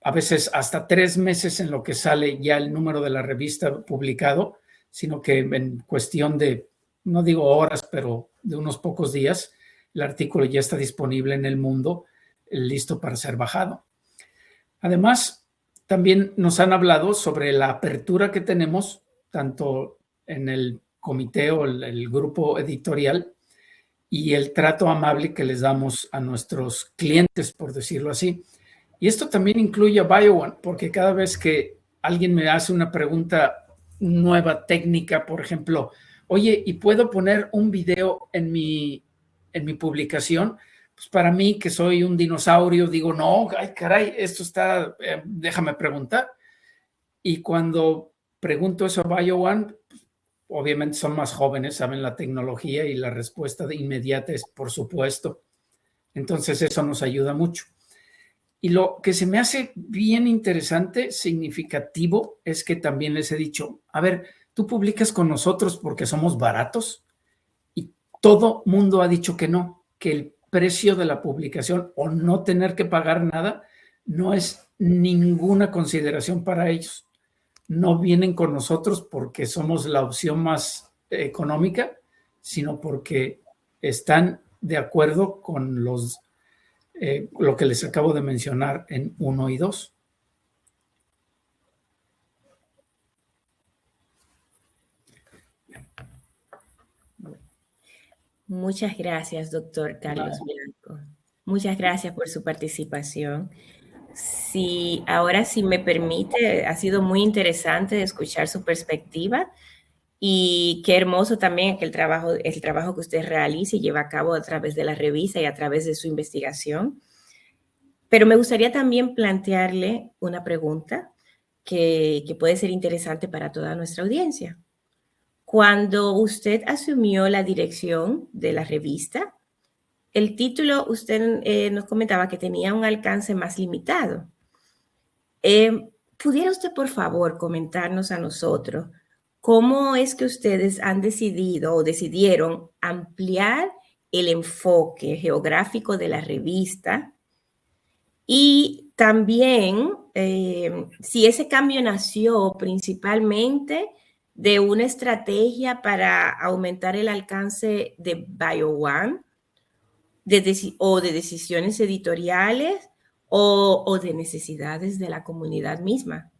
a veces hasta 3 meses en lo que sale ya el número de la revista publicado, sino que en cuestión de, no digo horas, pero de unos pocos días, el artículo ya está disponible en el mundo, listo para ser bajado. Además, también nos han hablado sobre la apertura que tenemos, tanto en el comité o el grupo editorial, y el trato amable que les damos a nuestros clientes, por decirlo así. Y esto también incluye a BioOne, porque cada vez que alguien me hace una pregunta nueva, técnica, por ejemplo, oye, ¿y puedo poner un video en mi publicación? Pues para mí, que soy un dinosaurio, digo, no, ay, caray, esto está, déjame preguntar. Y cuando pregunto eso a BioOne, obviamente son más jóvenes, saben la tecnología y la respuesta de inmediata es por supuesto. Entonces eso nos ayuda mucho. Y lo que se me hace bien interesante, significativo, es que también les he dicho, a ver, tú publicas con nosotros porque somos baratos, y todo mundo ha dicho que no, que el precio de la publicación o no tener que pagar nada no es ninguna consideración para ellos. No vienen con nosotros porque somos la opción más económica, sino porque están de acuerdo con lo que les acabo de mencionar en 1 y 2. Muchas gracias, doctor Carlos Blanco. Muchas gracias por su participación. Sí, ahora si me permite, ha sido muy interesante escuchar su perspectiva y qué hermoso también que el trabajo que usted realiza y lleva a cabo a través de la revista y a través de su investigación. Pero me gustaría también plantearle una pregunta que puede ser interesante para toda nuestra audiencia. Cuando usted asumió la dirección de la revista, el título, usted nos comentaba que tenía un alcance más limitado. ¿Pudiera usted, por favor, comentarnos a nosotros cómo es que ustedes han decidido o decidieron ampliar el enfoque geográfico de la revista? Y también si ese cambio nació principalmente de una estrategia para aumentar el alcance de BioOne, o de decisiones editoriales o de necesidades de la comunidad misma.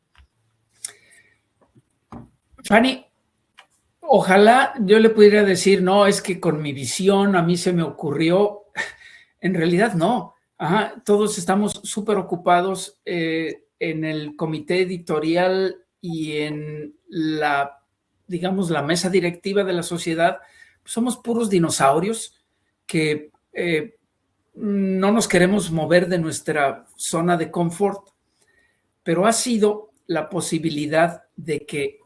Fanny, ojalá yo le pudiera decir, no, es que con mi visión a mí se me ocurrió. En realidad no. Todos estamos súper ocupados en el comité editorial y en digamos, la mesa directiva de la sociedad. Somos puros dinosaurios que no nos queremos mover de nuestra zona de confort, pero ha sido la posibilidad de que,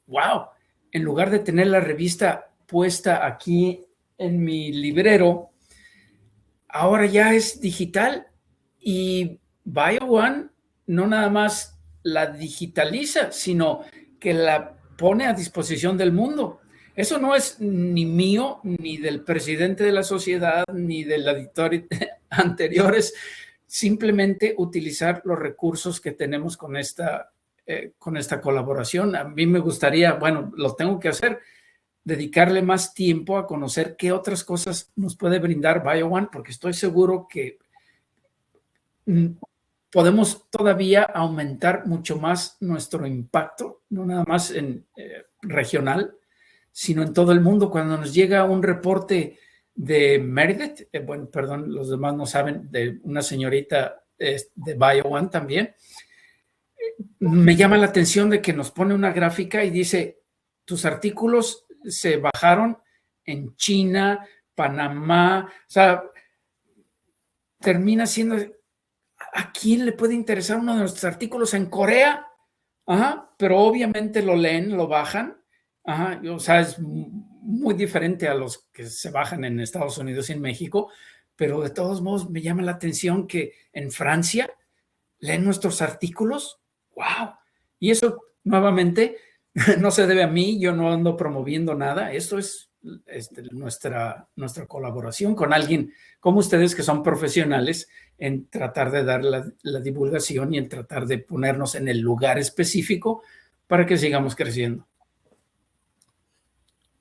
wow, en lugar de tener la revista puesta aquí en mi librero, ahora ya es digital, y BioOne no nada más la digitaliza, sino que la pone a disposición del mundo. Eso no es ni mío, ni del presidente de la sociedad, ni del editor anteriores. Simplemente utilizar los recursos que tenemos con esta colaboración. A mí me gustaría, bueno, lo tengo que hacer, dedicarle más tiempo a conocer qué otras cosas nos puede brindar BioOne, porque estoy seguro que podemos todavía aumentar mucho más nuestro impacto, no nada más en regional, sino en todo el mundo. Cuando nos llega un reporte de Meredith, bueno, perdón, los demás no saben, de una señorita de BioOne también, me llama la atención de que nos pone una gráfica y dice, tus artículos se bajaron en China, Panamá, o sea, termina siendo, ¿a quién le puede interesar uno de nuestros artículos en Corea? Pero obviamente lo leen, lo bajan. O sea, es muy diferente a los que se bajan en Estados Unidos y en México, pero de todos modos me llama la atención que en Francia leen nuestros artículos. ¡Wow! Y eso nuevamente no se debe a mí, yo no ando promoviendo nada. Esto es nuestra colaboración con alguien como ustedes, que son profesionales en tratar de dar la divulgación y en tratar de ponernos en el lugar específico para que sigamos creciendo.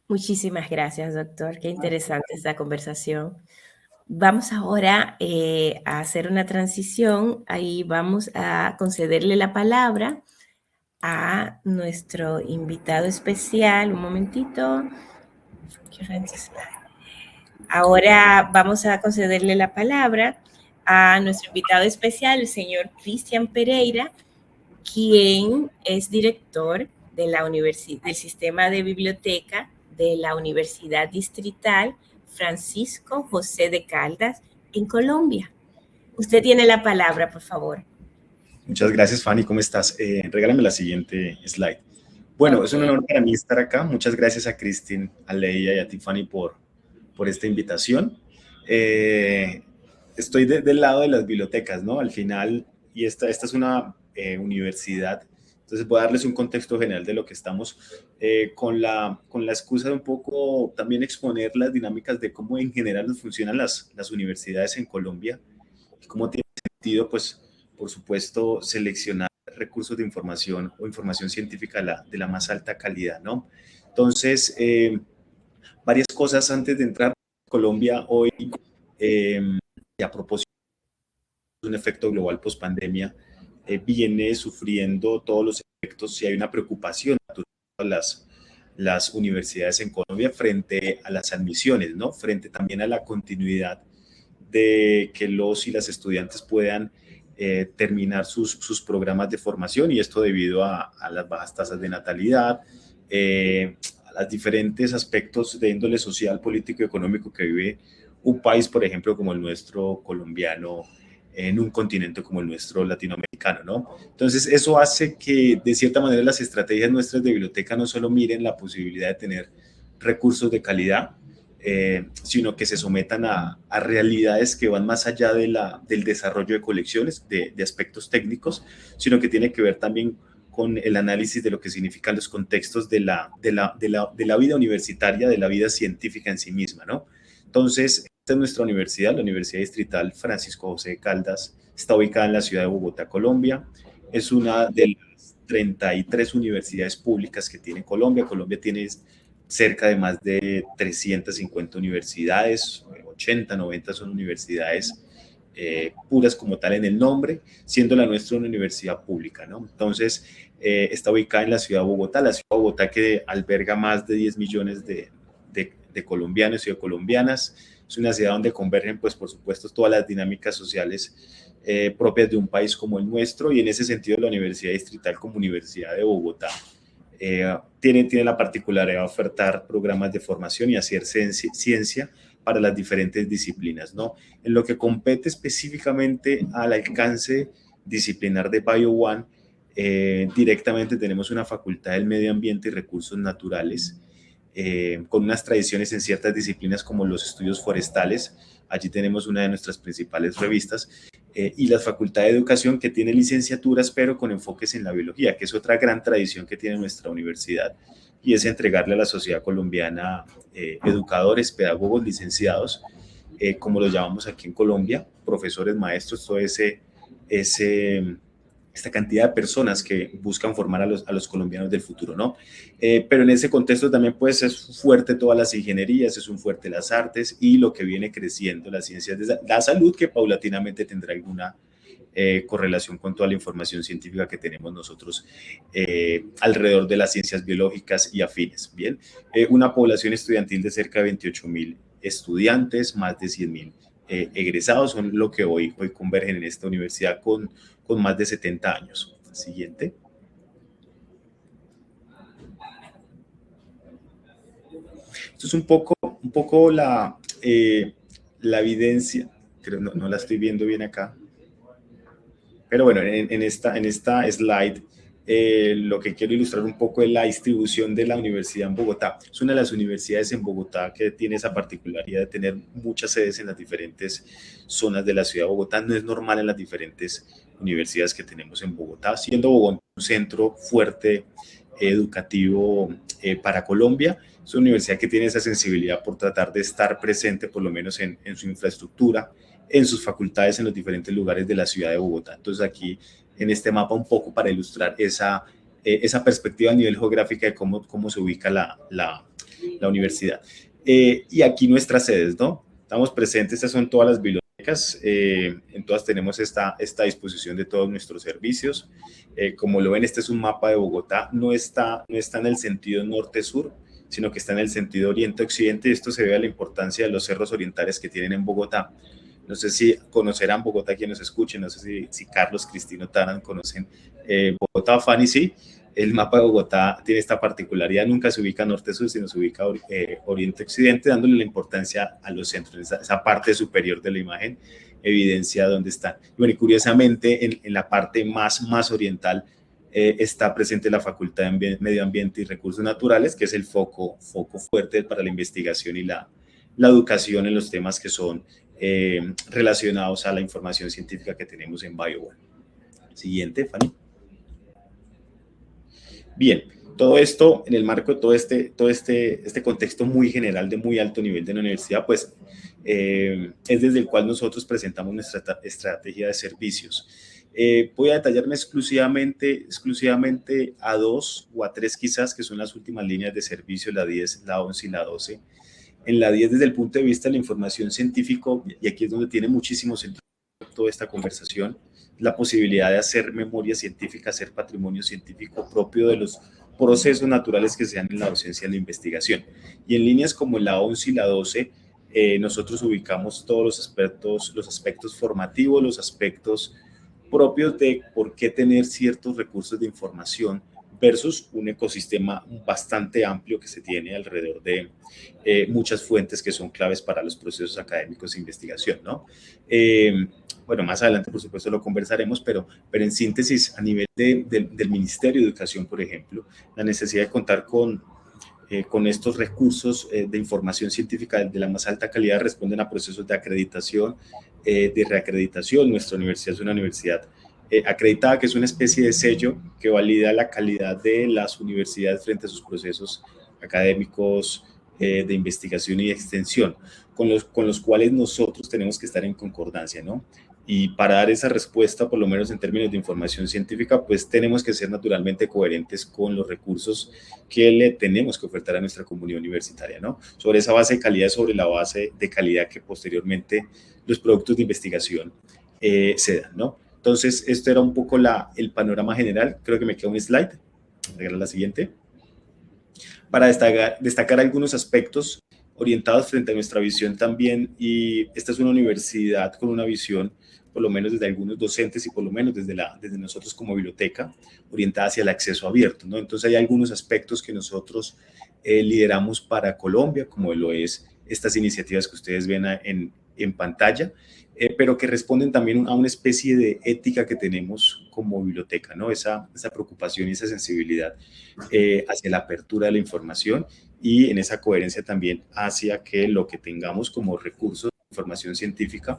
Muchísimas gracias, doctor. Qué interesante esta conversación. Vamos ahora a hacer una transición. Ahí vamos a concederle la palabra a nuestro invitado especial. Un momentito. Ahora vamos a concederle la palabra a nuestro invitado especial, el señor Cristian Pereira, quien es director de del Sistema de Biblioteca de la Universidad Distrital Francisco José de Caldas en Colombia. Usted tiene la palabra, por favor. Muchas gracias, Fanny. ¿Cómo estás? Regálame la siguiente slide. Bueno, okay. Es un honor para mí estar acá. Muchas gracias a Cristín, a Leia y a Tiffany por esta invitación. Estoy del lado de las bibliotecas, ¿no? Al final, y esta es una universidad, entonces voy a darles un contexto general de lo que estamos, con la excusa de un poco también exponer las dinámicas de cómo en general funcionan las universidades en Colombia, y cómo tiene sentido, pues, por supuesto, seleccionar recursos de información o información científica de la más alta calidad, ¿no? Entonces, varias cosas antes de entrar. Colombia hoy, y a propósito de un efecto global post-pandemia, viene sufriendo todos los efectos y hay una preocupación natural de las universidades en Colombia frente a las admisiones, ¿no? Frente también a la continuidad de que los y las estudiantes puedan terminar sus programas de formación, y esto debido a las bajas tasas de natalidad, a los diferentes aspectos de índole social, político y económico que vive un país, por ejemplo, como el nuestro colombiano, en un continente como el nuestro latinoamericano, ¿no? Entonces, eso hace que, de cierta manera, las estrategias nuestras de biblioteca no solo miren la posibilidad de tener recursos de calidad, sino que se sometan a realidades que van más allá del desarrollo de colecciones, de aspectos técnicos, sino que tiene que ver también con el análisis de lo que significan los contextos de la vida universitaria, de la vida científica en sí misma, ¿no? Entonces, esta es nuestra universidad, la Universidad Distrital Francisco José de Caldas, está ubicada en la ciudad de Bogotá, Colombia. Es una de las 33 universidades públicas que tiene Colombia. Colombia tiene cerca de más de 350 universidades, 80, 90 son universidades puras como tal en el nombre, siendo la nuestra una universidad pública, ¿no? Entonces, está ubicada en la ciudad de Bogotá, la ciudad de Bogotá que alberga más de 10 millones de colombianos y de colombianas. Es una ciudad donde convergen, pues, por supuesto, todas las dinámicas sociales propias de un país como el nuestro, y en ese sentido la Universidad Distrital como Universidad de Bogotá tiene la particularidad de ofertar programas de formación y hacer ciencia para las diferentes disciplinas, ¿no? En lo que compete específicamente al alcance disciplinar de BioOne, directamente tenemos una facultad del medio ambiente y recursos naturales, con unas tradiciones en ciertas disciplinas como los estudios forestales. Allí tenemos una de nuestras principales revistas, y la Facultad de Educación, que tiene licenciaturas pero con enfoques en la biología, que es otra gran tradición que tiene nuestra universidad, y es entregarle a la sociedad colombiana educadores, pedagogos, licenciados, como los llamamos aquí en Colombia, profesores, maestros, todo esta cantidad de personas que buscan formar a los colombianos del futuro, ¿no? Pero en ese contexto también, pues, es fuerte todas las ingenierías, es un fuerte las artes y lo que viene creciendo, las ciencias de la salud, que paulatinamente tendrá alguna correlación con toda la información científica que tenemos nosotros alrededor de las ciencias biológicas y afines, ¿bien? Una población estudiantil de cerca de 28.000 estudiantes, más de 100.000 egresados, son lo que hoy convergen en esta universidad con más de 70 años. Siguiente. Esto es un poco la evidencia, creo no la estoy viendo bien acá, pero bueno, en esta slide lo que quiero ilustrar un poco es la distribución de la universidad en Bogotá. Es una de las universidades en Bogotá que tiene esa particularidad de tener muchas sedes en las diferentes zonas de la ciudad de Bogotá. No es normal en las diferentes universidades que tenemos en Bogotá, siendo Bogotá un centro fuerte educativo para Colombia. Es una universidad que tiene esa sensibilidad por tratar de estar presente, por lo menos en su infraestructura, en sus facultades, en los diferentes lugares de la ciudad de Bogotá. Entonces aquí en este mapa un poco para ilustrar esa perspectiva a nivel geográfico de cómo se ubica la universidad. Y aquí nuestras sedes, ¿no? Estamos presentes, estas son todas las bibliotecas, en todas tenemos esta disposición de todos nuestros servicios. Como lo ven, este es un mapa de Bogotá, no está en el sentido norte-sur, sino que está en el sentido oriente-occidente, y esto se debe a la importancia de los cerros orientales que tienen en Bogotá. No sé si conocerán Bogotá quienes nos escuchen, no sé si Carlos, Cristino, Taran conocen Bogotá. Fanny, sí. El mapa de Bogotá tiene esta particularidad, nunca se ubica norte-sur, sino se ubica oriente-occidente, dándole la importancia a los centros, esa parte superior de la imagen evidencia dónde están. Bueno, y curiosamente, en la parte más oriental está presente la Facultad de Medio Ambiente y Recursos Naturales, que es el foco fuerte para la investigación y la educación en los temas que son relacionados a la información científica que tenemos en BioOne. Siguiente, Fanny. Bien, todo esto en el marco de todo este contexto muy general de muy alto nivel de la universidad, pues es desde el cual nosotros presentamos nuestra estrategia de servicios. Voy a detallarme exclusivamente a 2 o a 3 quizás, que son las últimas líneas de servicio, la 10, la 11 y la 12. En la 10, desde el punto de vista de la información científica, y aquí es donde tiene muchísimo sentido toda esta conversación, la posibilidad de hacer memoria científica, hacer patrimonio científico propio de los procesos naturales que se dan en la docencia y en la investigación. Y en líneas como la 11 y la 12, nosotros ubicamos todos los aspectos formativos, los aspectos propios de por qué tener ciertos recursos de información versus un ecosistema bastante amplio que se tiene alrededor de muchas fuentes que son claves para los procesos académicos de investigación, ¿no? Bueno, más adelante, por supuesto, lo conversaremos, pero en síntesis, a nivel del Ministerio de Educación, por ejemplo, la necesidad de contar con estos recursos de información científica de la más alta calidad responden a procesos de acreditación, de reacreditación. Nuestra universidad es una universidad acreditada, que es una especie de sello que valida la calidad de las universidades frente a sus procesos académicos de investigación y extensión, con los cuales nosotros tenemos que estar en concordancia, ¿no? Y para dar esa respuesta, por lo menos en términos de información científica, pues tenemos que ser naturalmente coherentes con los recursos que le tenemos que ofertar a nuestra comunidad universitaria, ¿no? Sobre esa base de calidad, sobre la base de calidad que posteriormente los productos de investigación se dan, ¿no? Entonces, esto era un poco el panorama general. Creo que me queda un slide. Agregar la siguiente. Para destacar algunos aspectos orientados frente a nuestra visión también, y esta es una universidad con una visión, por lo menos desde algunos docentes y por lo menos desde nosotros como biblioteca, orientada hacia el acceso abierto, ¿no? Entonces hay algunos aspectos que nosotros lideramos para Colombia, como lo es estas iniciativas que ustedes ven en pantalla, pero que responden también a una especie de ética que tenemos como biblioteca, ¿no? Esa preocupación y esa sensibilidad hacia la apertura de la información, y en esa coherencia también hacia que lo que tengamos como recursos de información científica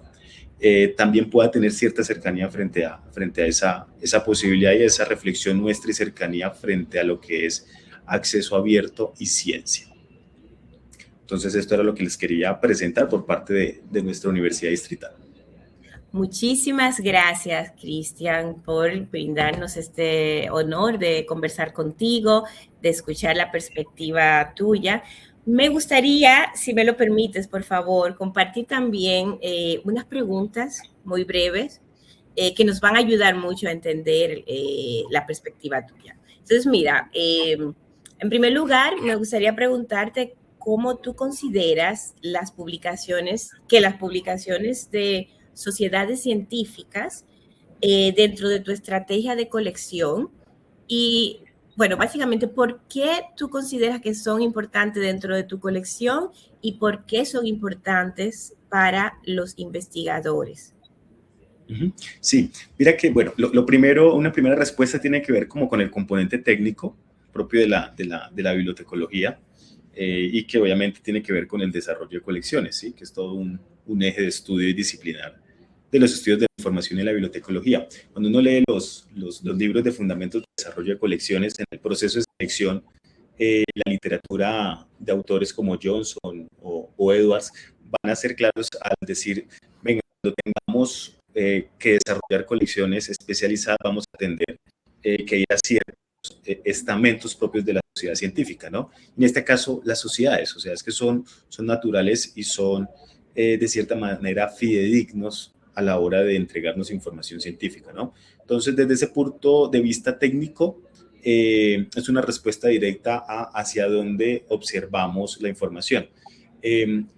también pueda tener cierta cercanía frente a esa posibilidad y esa reflexión nuestra y cercanía frente a lo que es acceso abierto y ciencia. Entonces, esto era lo que les quería presentar por parte de nuestra Universidad Distrital. Muchísimas gracias, Cristian, por brindarnos este honor de conversar contigo, de escuchar la perspectiva tuya. Me gustaría, si me lo permites, por favor, compartir también unas preguntas muy breves que nos van a ayudar mucho a entender la perspectiva tuya. Entonces, mira, en primer lugar, me gustaría preguntarte cómo tú consideras las publicaciones de sociedades científicas dentro de tu estrategia de colección, y bueno, básicamente, ¿por qué tú consideras que son importantes dentro de tu colección y por qué son importantes para los investigadores? Sí, mira que, bueno, lo primero, una primera respuesta tiene que ver como con el componente técnico propio de la bibliotecología, y que obviamente tiene que ver con el desarrollo de colecciones, ¿sí? Que es todo un eje de estudio y disciplinar de los estudios de la información y la bibliotecología. Cuando uno lee los libros de fundamentos de desarrollo de colecciones, en el proceso de selección, la literatura de autores como Johnson o Edwards van a ser claros al decir, venga, cuando tengamos que desarrollar colecciones especializadas, vamos a atender que haya ciertos estamentos propios de la sociedad científica, ¿no? En este caso, las sociedades que son naturales y son de cierta manera fidedignos a la hora de entregarnos información científica, ¿no? Entonces, desde ese punto de vista técnico, es una respuesta directa hacia dónde observamos la información.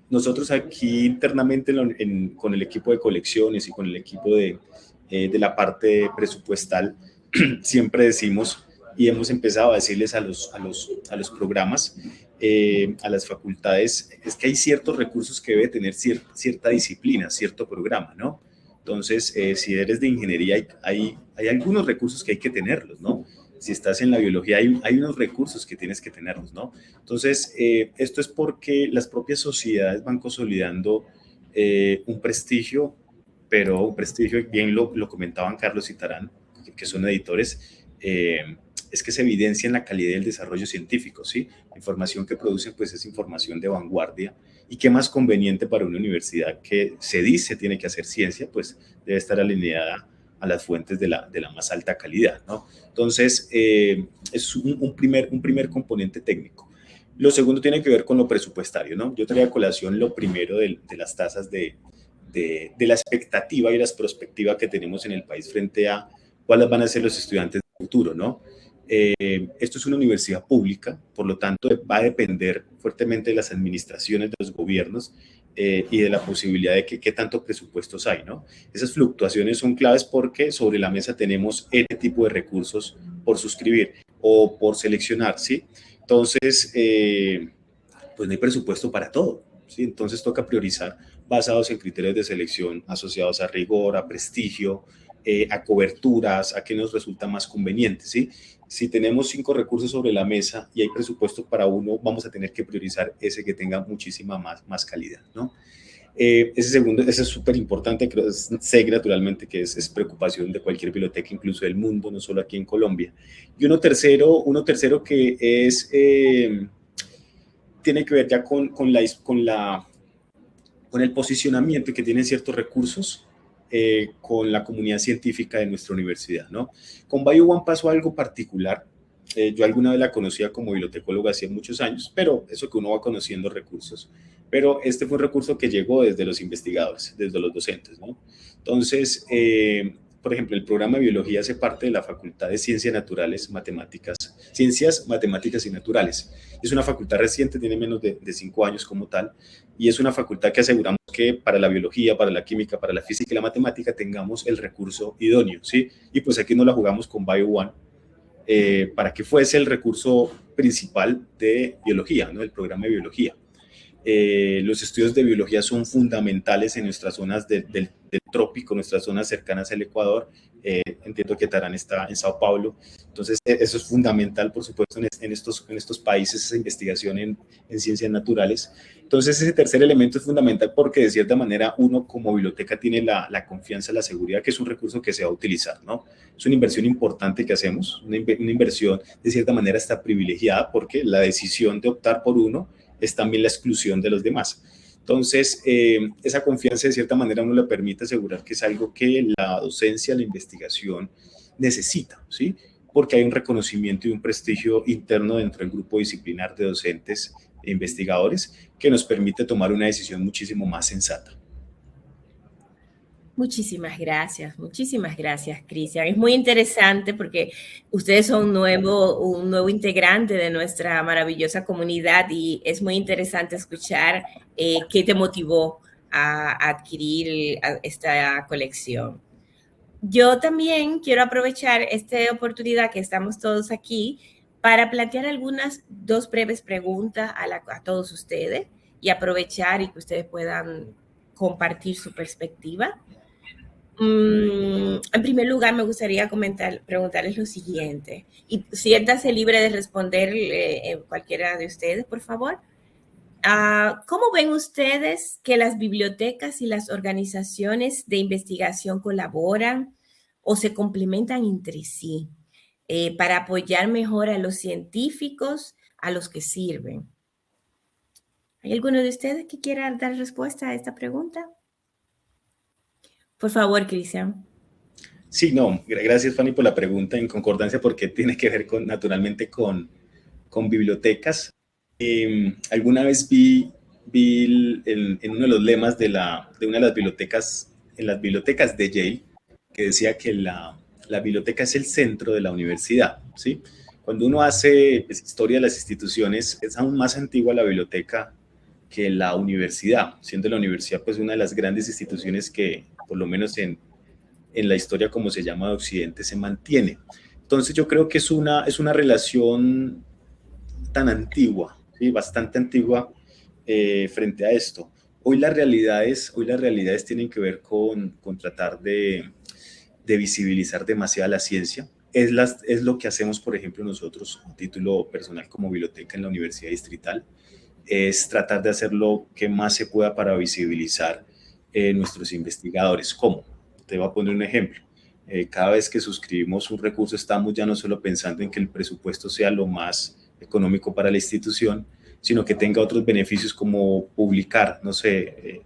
Nosotros aquí internamente con el equipo de colecciones y con el equipo de la parte presupuestal, siempre decimos y hemos empezado a decirles a los programas, a las facultades, es que hay ciertos recursos que debe tener cierta disciplina, cierto programa, ¿no? Entonces, si eres de ingeniería, hay algunos recursos que hay que tenerlos, ¿no? Si estás en la biología, hay unos recursos que tienes que tenerlos, ¿no? Entonces, esto es porque las propias sociedades van consolidando un prestigio, pero un prestigio, bien lo comentaban Carlos y Tarán, que son editores, es que se evidencia en la calidad del desarrollo científico, ¿sí? La información que producen, pues, es información de vanguardia, y qué más conveniente para una universidad que se dice tiene que hacer ciencia, pues, debe estar alineada a las fuentes de la más alta calidad, ¿no? Entonces, es un primer componente técnico. Lo segundo tiene que ver con lo presupuestario, ¿no? Yo traía a colación lo primero de las tasas de la expectativa y la perspectiva que tenemos en el país frente a cuáles van a ser los estudiantes del futuro, ¿no? Esto es una universidad pública, por lo tanto va a depender fuertemente de las administraciones de los gobiernos y de la posibilidad de qué tanto presupuestos hay, ¿no? Esas fluctuaciones son claves porque sobre la mesa tenemos este tipo de recursos por suscribir o por seleccionar, ¿sí? Entonces, pues no hay presupuesto para todo, ¿sí? Entonces toca priorizar basados en criterios de selección asociados a rigor, a prestigio, a coberturas, a qué nos resulta más conveniente, ¿sí? Si tenemos 5 recursos sobre la mesa y hay presupuesto para uno, vamos a tener que priorizar ese que tenga muchísima más calidad, ¿no? Ese es súper importante, creo, sé naturalmente que es preocupación de cualquier biblioteca, incluso del mundo, no solo aquí en Colombia. Y uno tercero que es, tiene que ver ya con el posicionamiento que tienen ciertos recursos con la comunidad científica de nuestra universidad, ¿no? Con BioOne pasó algo particular. Yo alguna vez la conocía como bibliotecóloga hace muchos años, pero eso que uno va conociendo recursos. Pero este fue un recurso que llegó desde los investigadores, desde los docentes, ¿no? Entonces, por ejemplo, el programa de biología hace parte de la Facultad de Ciencias Naturales, Ciencias, Matemáticas y Naturales. Es una facultad reciente, tiene menos de 5 años como tal, y es una facultad que aseguramos que para la biología, para la química, para la física y la matemática tengamos el recurso idóneo, ¿sí? Y pues aquí nos la jugamos con BioOne para que fuese el recurso principal de biología, ¿no? El programa de biología. Los estudios de biología son fundamentales en nuestras zonas del trópico, nuestras zonas cercanas al Ecuador. Entiendo que Tarán está en Sao Paulo, entonces eso es fundamental, por supuesto, en estos países, esa investigación en ciencias naturales. Entonces ese tercer elemento es fundamental porque de cierta manera uno como biblioteca tiene la confianza, la seguridad que es un recurso que se va a utilizar, ¿no? Es una inversión importante que hacemos, una inversión de cierta manera está privilegiada porque la decisión de optar por uno es también la exclusión de los demás. Entonces, esa confianza de cierta manera uno le permite asegurar que es algo que la docencia, la investigación necesita, ¿sí? Porque hay un reconocimiento y un prestigio interno dentro del grupo disciplinar de docentes e investigadores que nos permite tomar una decisión muchísimo más sensata. Muchísimas gracias, Cristian. Es muy interesante porque ustedes son un nuevo integrante de nuestra maravillosa comunidad y es muy interesante escuchar qué te motivó a adquirir esta colección. Yo también quiero aprovechar esta oportunidad que estamos todos aquí para plantear dos breves preguntas a todos ustedes y aprovechar y que ustedes puedan compartir su perspectiva. En primer lugar, me gustaría preguntarles lo siguiente, y siéntase libre de responder cualquiera de ustedes, por favor. ¿Cómo ven ustedes que las bibliotecas y las organizaciones de investigación colaboran o se complementan entre sí para apoyar mejor a los científicos, a los que sirven? ¿Hay alguno de ustedes que quiera dar respuesta a esta pregunta? Por favor, Cristian. Sí, no, gracias Fanny por la pregunta en concordancia porque tiene que ver naturalmente con bibliotecas. Alguna vez vi en uno de los lemas de una de las bibliotecas, en las bibliotecas de Yale, que decía que la biblioteca es el centro de la universidad, ¿sí? Cuando uno hace historia de las instituciones, es aún más antigua la biblioteca que la universidad, siendo la universidad pues una de las grandes instituciones que, por lo menos en la historia como se llama de Occidente, se mantiene. Entonces yo creo que es una relación tan antigua, ¿sí? Bastante antigua frente a esto. Hoy las realidades tienen que ver con tratar de visibilizar demasiado la ciencia. Es lo que hacemos, por ejemplo, nosotros, a título personal como biblioteca en la Universidad Distrital, es tratar de hacer lo que más se pueda para visibilizar nuestros investigadores. ¿Cómo? Te voy a poner un ejemplo. Cada vez que suscribimos un recurso, estamos ya no solo pensando en que el presupuesto sea lo más económico para la institución, sino que tenga otros beneficios como publicar, no sé,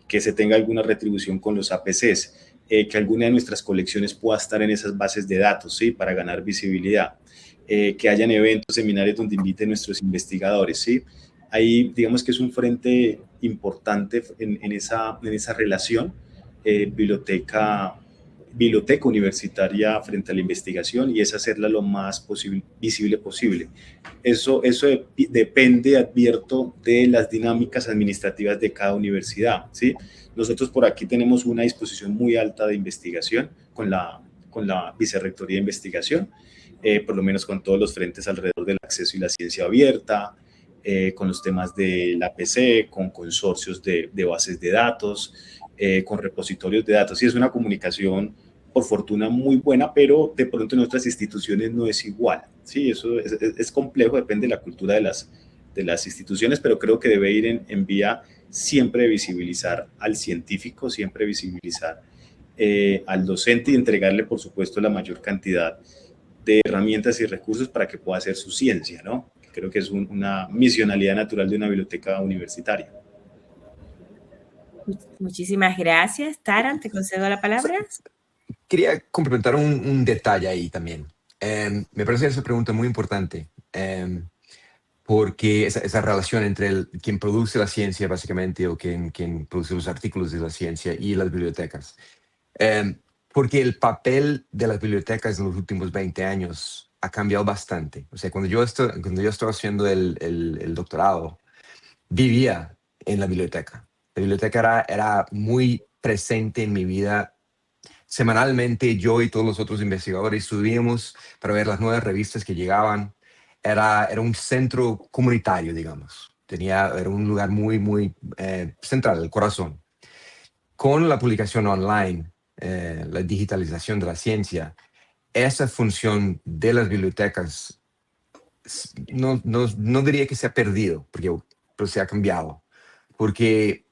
que se tenga alguna retribución con los APCs, que alguna de nuestras colecciones pueda estar en esas bases de datos, ¿sí? Para ganar visibilidad, que hayan eventos, seminarios donde inviten nuestros investigadores, ¿sí? Ahí digamos que es un frente importante en esa relación biblioteca universitaria frente a la investigación, y es hacerla lo más visible posible. Eso depende, advierto, de las dinámicas administrativas de cada universidad, ¿sí? Nosotros por aquí tenemos una disposición muy alta de investigación con la Vicerrectoría de Investigación, por lo menos con todos los frentes alrededor del acceso y la ciencia abierta, con los temas de la APC, con consorcios de bases de datos, con repositorios de datos. Sí, es una comunicación, por fortuna, muy buena, pero de pronto en otras instituciones no es igual. Sí, eso es complejo, depende de la cultura de las instituciones, pero creo que debe ir en vía siempre de visibilizar al científico, siempre visibilizar al docente y entregarle, por supuesto, la mayor cantidad de herramientas y recursos para que pueda hacer su ciencia, ¿no? Creo que es una misionalidad natural de una biblioteca universitaria. Muchísimas gracias. Taran, te concedo la palabra. Quería complementar un detalle ahí también. Me parece esa pregunta muy importante, porque esa relación entre quien produce la ciencia, básicamente, o quien produce los artículos de la ciencia y las bibliotecas. Porque el papel de las bibliotecas en los últimos 20 años ha cambiado bastante. O sea, cuando yo estaba haciendo el doctorado, vivía en la biblioteca. La biblioteca era muy presente en mi vida. Semanalmente yo y todos los otros investigadores subíamos para ver las nuevas revistas que llegaban. Era un centro comunitario, digamos. Era un lugar muy, muy central, el corazón. Con la publicación online, la digitalización de la ciencia, esa función de las bibliotecas no diría que se ha perdido, pero se ha cambiado. Porque,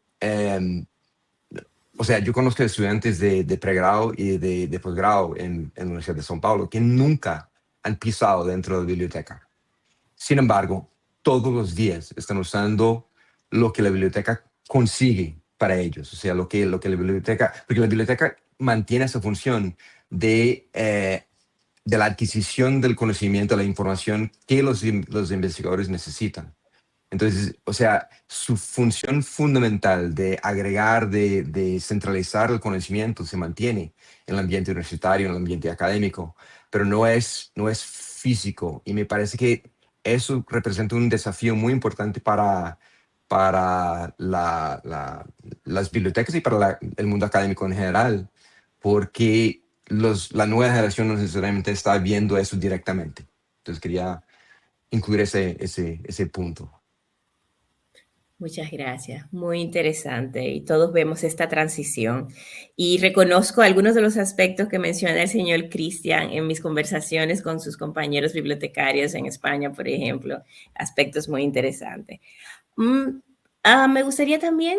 o sea, yo conozco estudiantes de pregrado y de posgrado en la Universidad de São Paulo que nunca han pisado dentro de la biblioteca. Sin embargo, todos los días están usando lo que la biblioteca consigue para ellos. O sea, lo que la biblioteca, porque la biblioteca mantiene esa función de la adquisición del conocimiento, de la información que los investigadores necesitan. Entonces, o sea, su función fundamental de agregar, de centralizar el conocimiento se mantiene en el ambiente universitario, en el ambiente académico, pero no es físico. Y me parece que eso representa un desafío muy importante para las bibliotecas y para el mundo académico en general, porque la nueva generación no necesariamente está viendo eso directamente. Entonces quería incluir ese punto. Muchas gracias, muy interesante y todos vemos esta transición y reconozco algunos de los aspectos que menciona el señor Cristian en mis conversaciones con sus compañeros bibliotecarios en España, por ejemplo, aspectos muy interesantes. Me gustaría también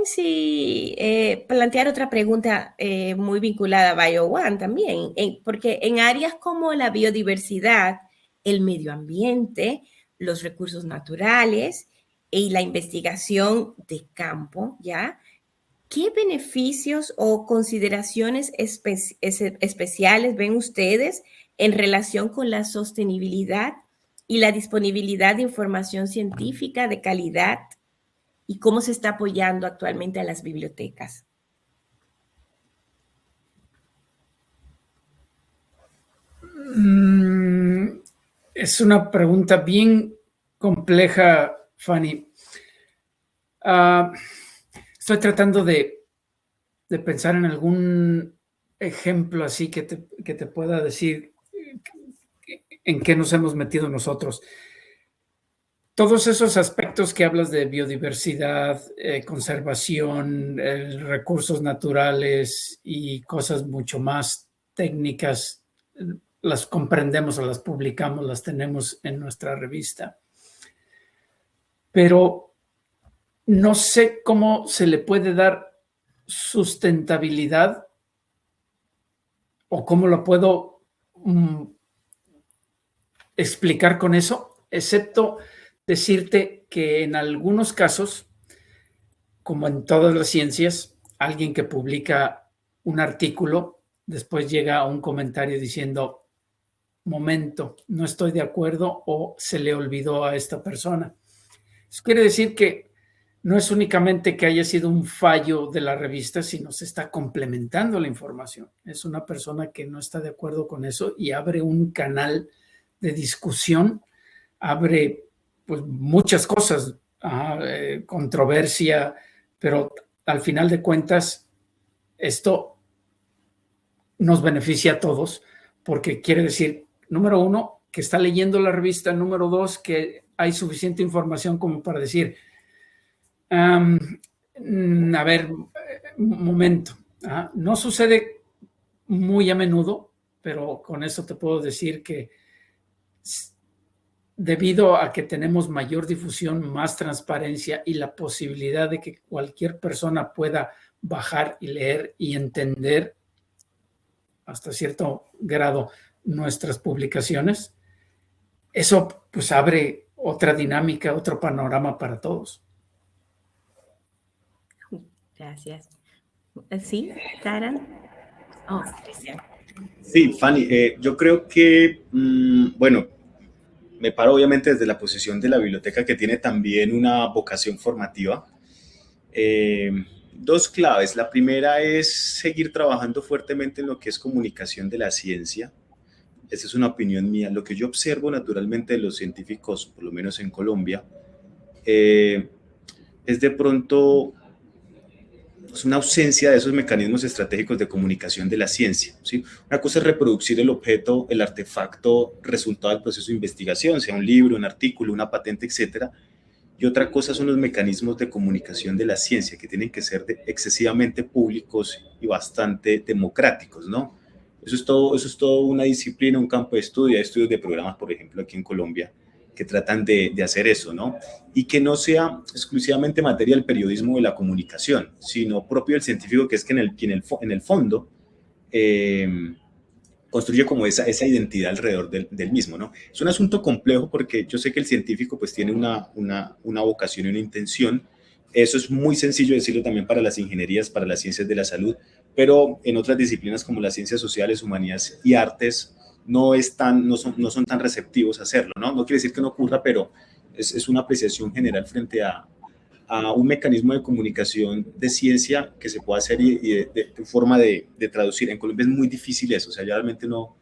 plantear otra pregunta muy vinculada a BioOne también, porque en áreas como la biodiversidad, el medio ambiente, los recursos naturales y la investigación de campo, ¿ya? ¿Qué beneficios o consideraciones especiales ven ustedes en relación con la sostenibilidad y la disponibilidad de información científica de calidad y cómo se está apoyando actualmente a las bibliotecas? Es una pregunta bien compleja, Fanny. Estoy tratando de pensar en algún ejemplo así que te pueda decir en qué nos hemos metido nosotros. Todos esos aspectos que hablas de biodiversidad, conservación, recursos naturales y cosas mucho más técnicas, las comprendemos o las publicamos, las tenemos en nuestra revista. Pero no sé cómo se le puede dar sustentabilidad o cómo lo puedo explicar con eso, excepto decirte que en algunos casos, como en todas las ciencias, alguien que publica un artículo, después llega a un comentario diciendo, momento, no estoy de acuerdo o se le olvidó a esta persona. Eso quiere decir que no es únicamente que haya sido un fallo de la revista, sino se está complementando la información. Es una persona que no está de acuerdo con eso y abre un canal de discusión, abre pues muchas cosas, controversia, pero al final de cuentas esto nos beneficia a todos porque quiere decir, número uno, que está leyendo la revista, número dos, que hay suficiente información como para decir, a ver, un momento, no sucede muy a menudo, pero con eso te puedo decir que debido a que tenemos mayor difusión, más transparencia y la posibilidad de que cualquier persona pueda bajar y leer y entender hasta cierto grado nuestras publicaciones, eso pues abre otra dinámica, otro panorama para todos. Gracias. ¿Sí, Taran? Oh, Cristian. Sí, Fanny, yo creo que, bueno, me paro obviamente desde la posición de la biblioteca que tiene también una vocación formativa. Dos claves. La primera es seguir trabajando fuertemente en lo que es comunicación de la ciencia. Esa es una opinión mía. Lo que yo observo naturalmente de los científicos, por lo menos en Colombia, es de pronto es una ausencia de esos mecanismos estratégicos de comunicación de la ciencia, ¿sí? Una cosa es reproducir el objeto, el artefacto, resultado del proceso de investigación, sea un libro, un artículo, una patente, etcétera. Y otra cosa son los mecanismos de comunicación de la ciencia, que tienen que ser excesivamente públicos y bastante democráticos, ¿no? Eso es todo una disciplina, un campo de estudio. Hay estudios de programas, por ejemplo, aquí en Colombia, que tratan de hacer eso, ¿no? Y que no sea exclusivamente materia del periodismo o de la comunicación, sino propio del científico, que es que en el fondo construye como esa identidad alrededor del mismo, ¿no? Es un asunto complejo porque yo sé que el científico pues tiene una vocación y una intención. Eso es muy sencillo decirlo también para las ingenierías, para las ciencias de la salud, pero en otras disciplinas como las ciencias sociales, humanidades y artes no son tan receptivos a hacerlo, ¿no? No quiere decir que no ocurra, pero es una apreciación general frente a un mecanismo de comunicación de ciencia que se pueda hacer y de forma de traducir. En Colombia es muy difícil eso, o sea, realmente no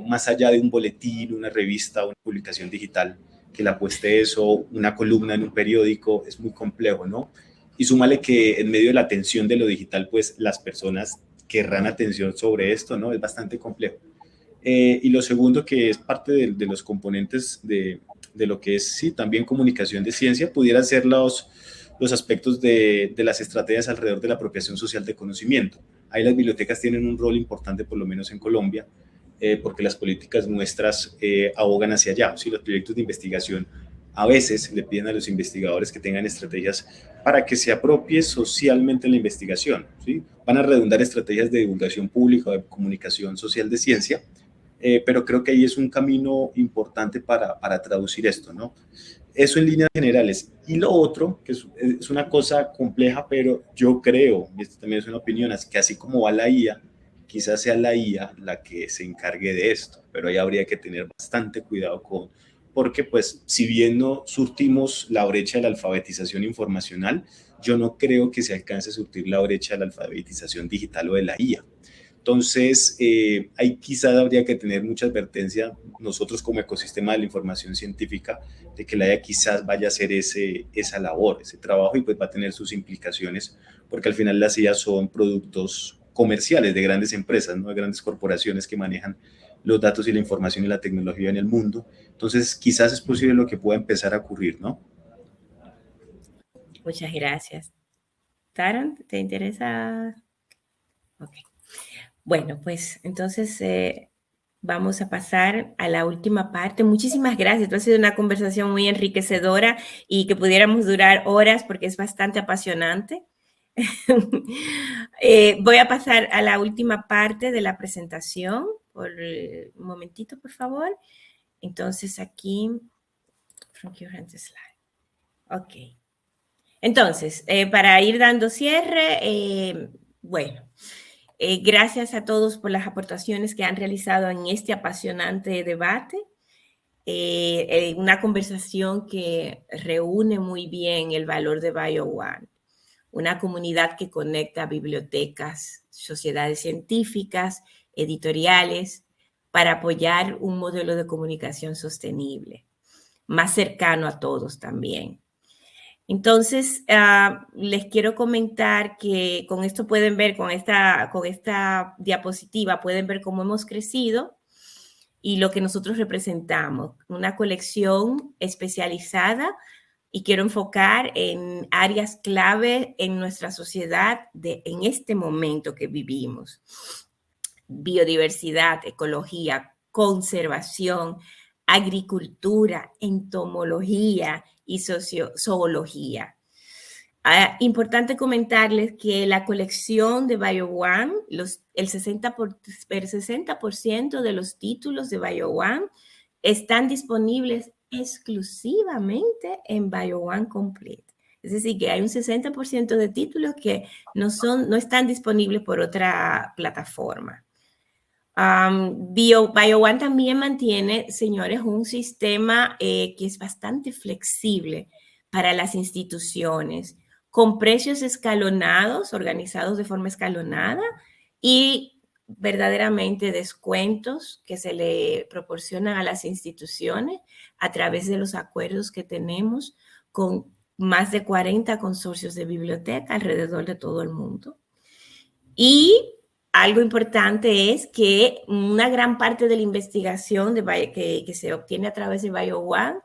más allá de un boletín, una revista, una publicación digital, que la apueste eso, una columna en un periódico, es muy complejo, ¿no? Y súmale que en medio de la atención de lo digital, pues las personas querrán atención sobre esto, ¿no? Es bastante complejo. Y lo segundo, que es parte de los componentes de lo que es, sí, también comunicación de ciencia, pudieran ser los aspectos de las estrategias alrededor de la apropiación social de conocimiento. Ahí las bibliotecas tienen un rol importante, por lo menos en Colombia, porque las políticas nuestras abogan hacia allá. ¿Sí? Los proyectos de investigación a veces le piden a los investigadores que tengan estrategias para que se apropie socialmente la investigación, ¿sí? Van a redundar estrategias de divulgación pública, de comunicación social de ciencia, pero creo que ahí es un camino importante para traducir esto, ¿no? Eso en líneas generales. Y lo otro, que es una cosa compleja, pero yo creo, y esto también es una opinión, es que así como va la IA, quizás sea la IA la que se encargue de esto, pero ahí habría que tener bastante cuidado porque pues si bien no surtimos la brecha de la alfabetización informacional, yo no creo que se alcance a surtir la brecha de la alfabetización digital o de la IA. Entonces, ahí quizás habría que tener mucha advertencia nosotros como ecosistema de la información científica de que la IA quizás vaya a hacer esa labor, ese trabajo, y pues va a tener sus implicaciones, porque al final las IA son productos comerciales de grandes empresas, ¿no? De grandes corporaciones que manejan los datos y la información y la tecnología en el mundo. Entonces, quizás es posible lo que pueda empezar a ocurrir, ¿no? Muchas gracias. Taran, ¿te interesa? Ok. Bueno, pues entonces vamos a pasar a la última parte. Muchísimas gracias. Ha sido una conversación muy enriquecedora y que pudiéramos durar horas porque es bastante apasionante. Voy a pasar a la última parte de la presentación. Un momentito, por favor. Entonces aquí, from current slide. Ok. Entonces, para ir dando cierre, bueno, gracias a todos por las aportaciones que han realizado en este apasionante debate. Una conversación que reúne muy bien el valor de BioOne, una comunidad que conecta bibliotecas, sociedades científicas, editoriales, para apoyar un modelo de comunicación sostenible, más cercano a todos también. Entonces, les quiero comentar que con esto pueden ver, con esta diapositiva, pueden ver cómo hemos crecido y lo que nosotros representamos. Una colección especializada y quiero enfocar en áreas clave en nuestra sociedad en este momento que vivimos. Biodiversidad, ecología, conservación, agricultura, entomología y zoología. Importante comentarles que la colección de BioOne, el 60% de los títulos de BioOne están disponibles exclusivamente en BioOne Complete. Es decir, que hay un 60% de títulos que no están disponibles por otra plataforma. BioOne también mantiene, señores, un sistema que es bastante flexible para las instituciones, con precios escalonados, organizados de forma escalonada y verdaderamente descuentos que se le proporcionan a las instituciones a través de los acuerdos que tenemos con más de 40 consorcios de biblioteca alrededor de todo el mundo. Y algo importante es que una gran parte de la investigación que se obtiene a través de BioOne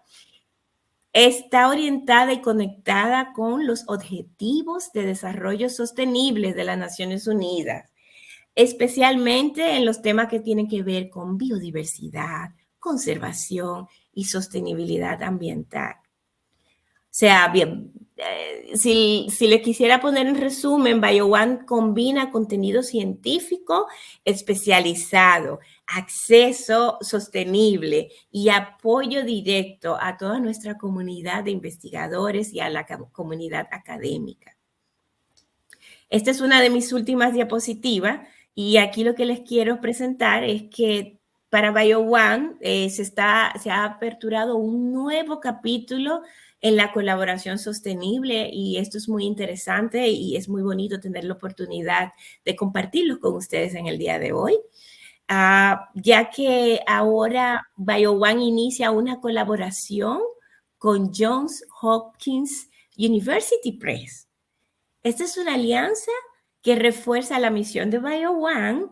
está orientada y conectada con los objetivos de desarrollo sostenible de las Naciones Unidas, especialmente en los temas que tienen que ver con biodiversidad, conservación y sostenibilidad ambiental. O sea, bien, si le quisiera poner en resumen, BioOne combina contenido científico especializado, acceso sostenible y apoyo directo a toda nuestra comunidad de investigadores y a la comunidad académica. Esta es una de mis últimas diapositivas y aquí lo que les quiero presentar es que para BioOne se ha aperturado un nuevo capítulo en la colaboración sostenible y esto es muy interesante y es muy bonito tener la oportunidad de compartirlo con ustedes en el día de hoy, ya que ahora BioOne inicia una colaboración con Johns Hopkins University Press. Esta es una alianza que refuerza la misión de BioOne,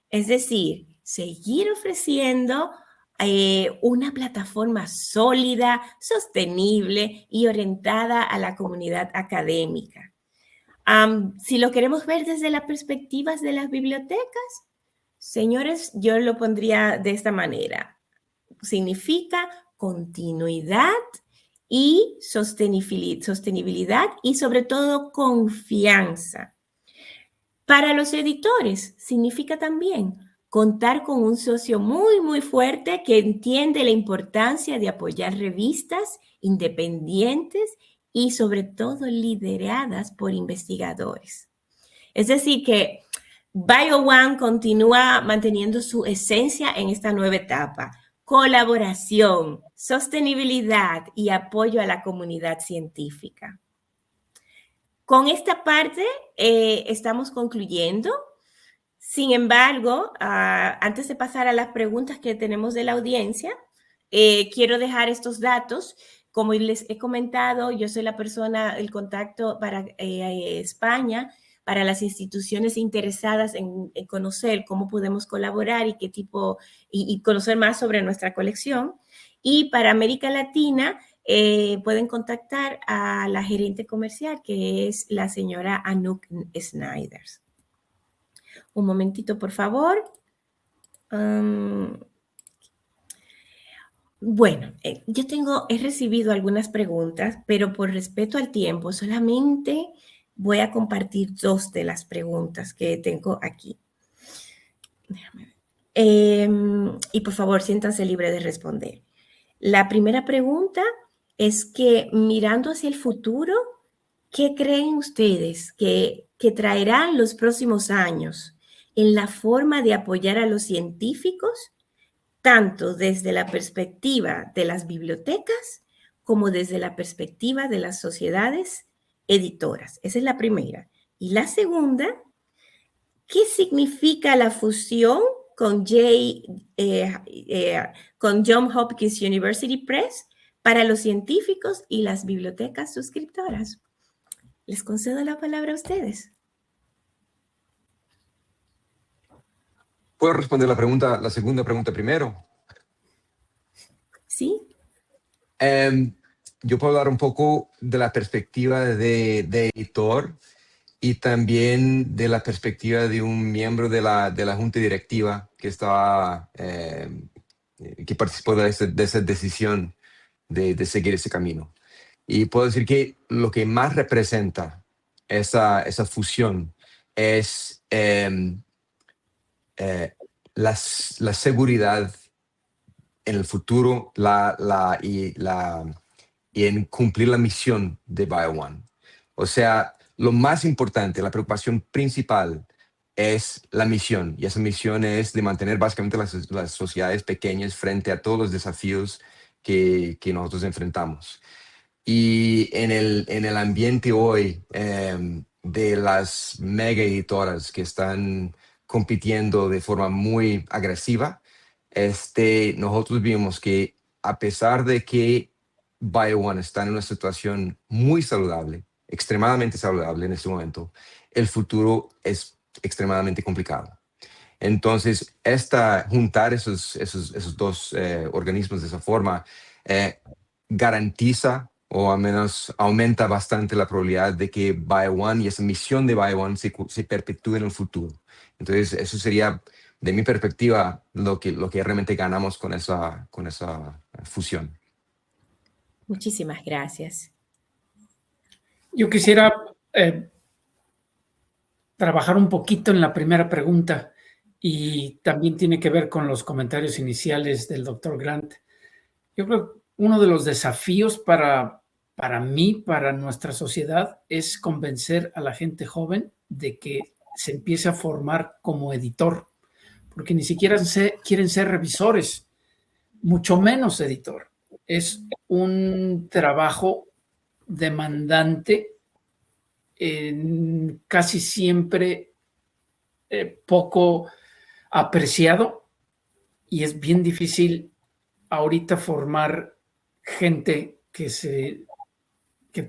es decir, seguir ofreciendo una plataforma sólida, sostenible y orientada a la comunidad académica. Si lo queremos ver desde las perspectivas de las bibliotecas, señores, yo lo pondría de esta manera. Significa continuidad y sostenibilidad y sobre todo confianza. Para los editores significa también contar con un socio muy fuerte que entiende la importancia de apoyar revistas independientes y sobre todo lideradas por investigadores. Es decir, que BioOne continúa manteniendo su esencia en esta nueva etapa: colaboración, sostenibilidad y apoyo a la comunidad científica. Con esta parte estamos concluyendo. Sin embargo, antes de pasar a las preguntas que tenemos de la audiencia, quiero dejar estos datos. Como les he comentado, yo soy la persona, el contacto para España, para las instituciones interesadas en conocer cómo podemos colaborar y qué tipo, y conocer más sobre nuestra colección. Y para América Latina, pueden contactar a la gerente comercial, que es la señora Anouk Snyder. Un momentito, por favor. Bueno, he recibido algunas preguntas, pero por respeto al tiempo, solamente voy a compartir 2 de las preguntas que tengo aquí. Déjame ver. Y por favor, siéntanse libres de responder. La primera pregunta es que, mirando hacia el futuro, ¿qué creen ustedes que traerán los próximos años en la forma de apoyar a los científicos, tanto desde la perspectiva de las bibliotecas como desde la perspectiva de las sociedades editoras? Esa es la primera. Y la segunda, ¿qué significa la fusión con Johns Hopkins University Press para los científicos y las bibliotecas suscriptoras? Les concedo la palabra a ustedes. ¿Puedo responder la segunda pregunta primero? Sí. Yo puedo hablar un poco de la perspectiva de editor y también de la perspectiva de un miembro de la junta directiva que participó de esa decisión de seguir ese camino. Y puedo decir que lo que más representa esa fusión es la seguridad en el futuro y en cumplir la misión de BioOne. O sea, lo más importante, la preocupación principal es la misión, y esa misión es de mantener básicamente las sociedades pequeñas frente a todos los desafíos que nosotros enfrentamos. Y en el ambiente hoy de las mega editoras que están compitiendo de forma muy agresiva, nosotros vimos que, a pesar de que BioOne está en una situación muy saludable, extremadamente saludable en este momento, el futuro es extremadamente complicado. Entonces, juntar esos 2 organismos de esa forma garantiza, o al menos aumenta bastante la probabilidad de que BioOne y esa misión de BioOne se perpetúe en el futuro. Entonces, eso sería, de mi perspectiva, lo que realmente ganamos con esa fusión. Muchísimas gracias. Yo quisiera trabajar un poquito en la primera pregunta, y también tiene que ver con los comentarios iniciales del doctor Grant. Yo creo que uno de los desafíos para mí, para nuestra sociedad, es convencer a la gente joven de que se empiece a formar como editor, porque ni siquiera quieren ser revisores, mucho menos editor. Es un trabajo demandante, casi siempre poco apreciado, y es bien difícil ahorita formar gente que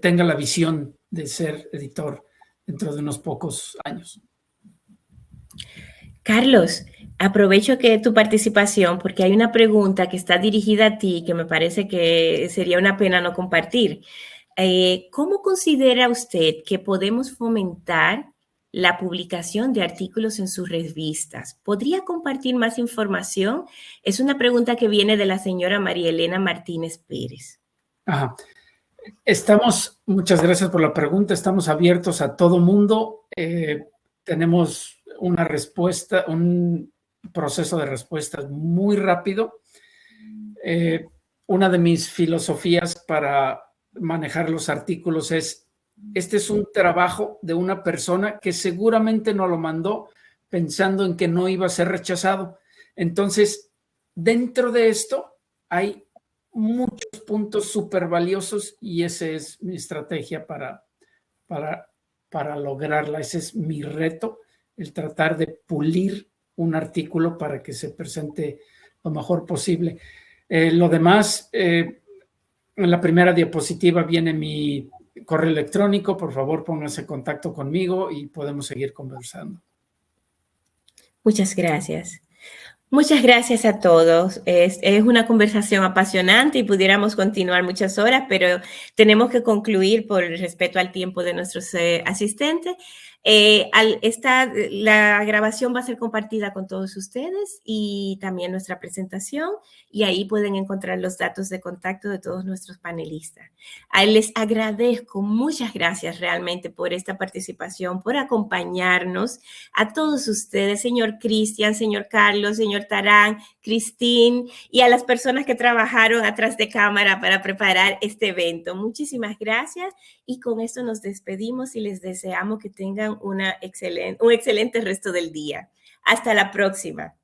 tenga la visión de ser editor dentro de unos pocos años. Carlos, aprovecho que tu participación, porque hay una pregunta que está dirigida a ti que me parece que sería una pena no compartir. ¿Cómo considera usted que podemos fomentar la publicación de artículos en sus revistas? ¿Podría compartir más información? Es una pregunta que viene de la señora María Elena Martínez Pérez. Ajá. Muchas gracias por la pregunta, estamos abiertos a todo mundo. Tenemos una respuesta, un proceso de respuestas muy rápido. Una de mis filosofías para manejar los artículos es, este es un trabajo de una persona que seguramente no lo mandó pensando en que no iba a ser rechazado. Entonces, dentro de esto hay muchos puntos súper valiosos y esa es mi estrategia para lograrla. Ese es mi reto, el tratar de pulir un artículo para que se presente lo mejor posible. Lo demás, en la primera diapositiva viene mi correo electrónico. Por favor, pónganse en contacto conmigo y podemos seguir conversando. Muchas gracias. Muchas gracias a todos. Es una conversación apasionante y pudiéramos continuar muchas horas, pero tenemos que concluir por el respeto al tiempo de nuestros asistentes. La grabación va a ser compartida con todos ustedes y también nuestra presentación, y ahí pueden encontrar los datos de contacto de todos nuestros panelistas. Les agradezco, muchas gracias realmente por esta participación, por acompañarnos. A todos ustedes, señor Cristian, señor Carlos, señor Tarán, Cristín, y a las personas que trabajaron atrás de cámara para preparar este evento. Muchísimas gracias, y con esto nos despedimos y les deseamos que tengan un excelente resto del día. Hasta la próxima.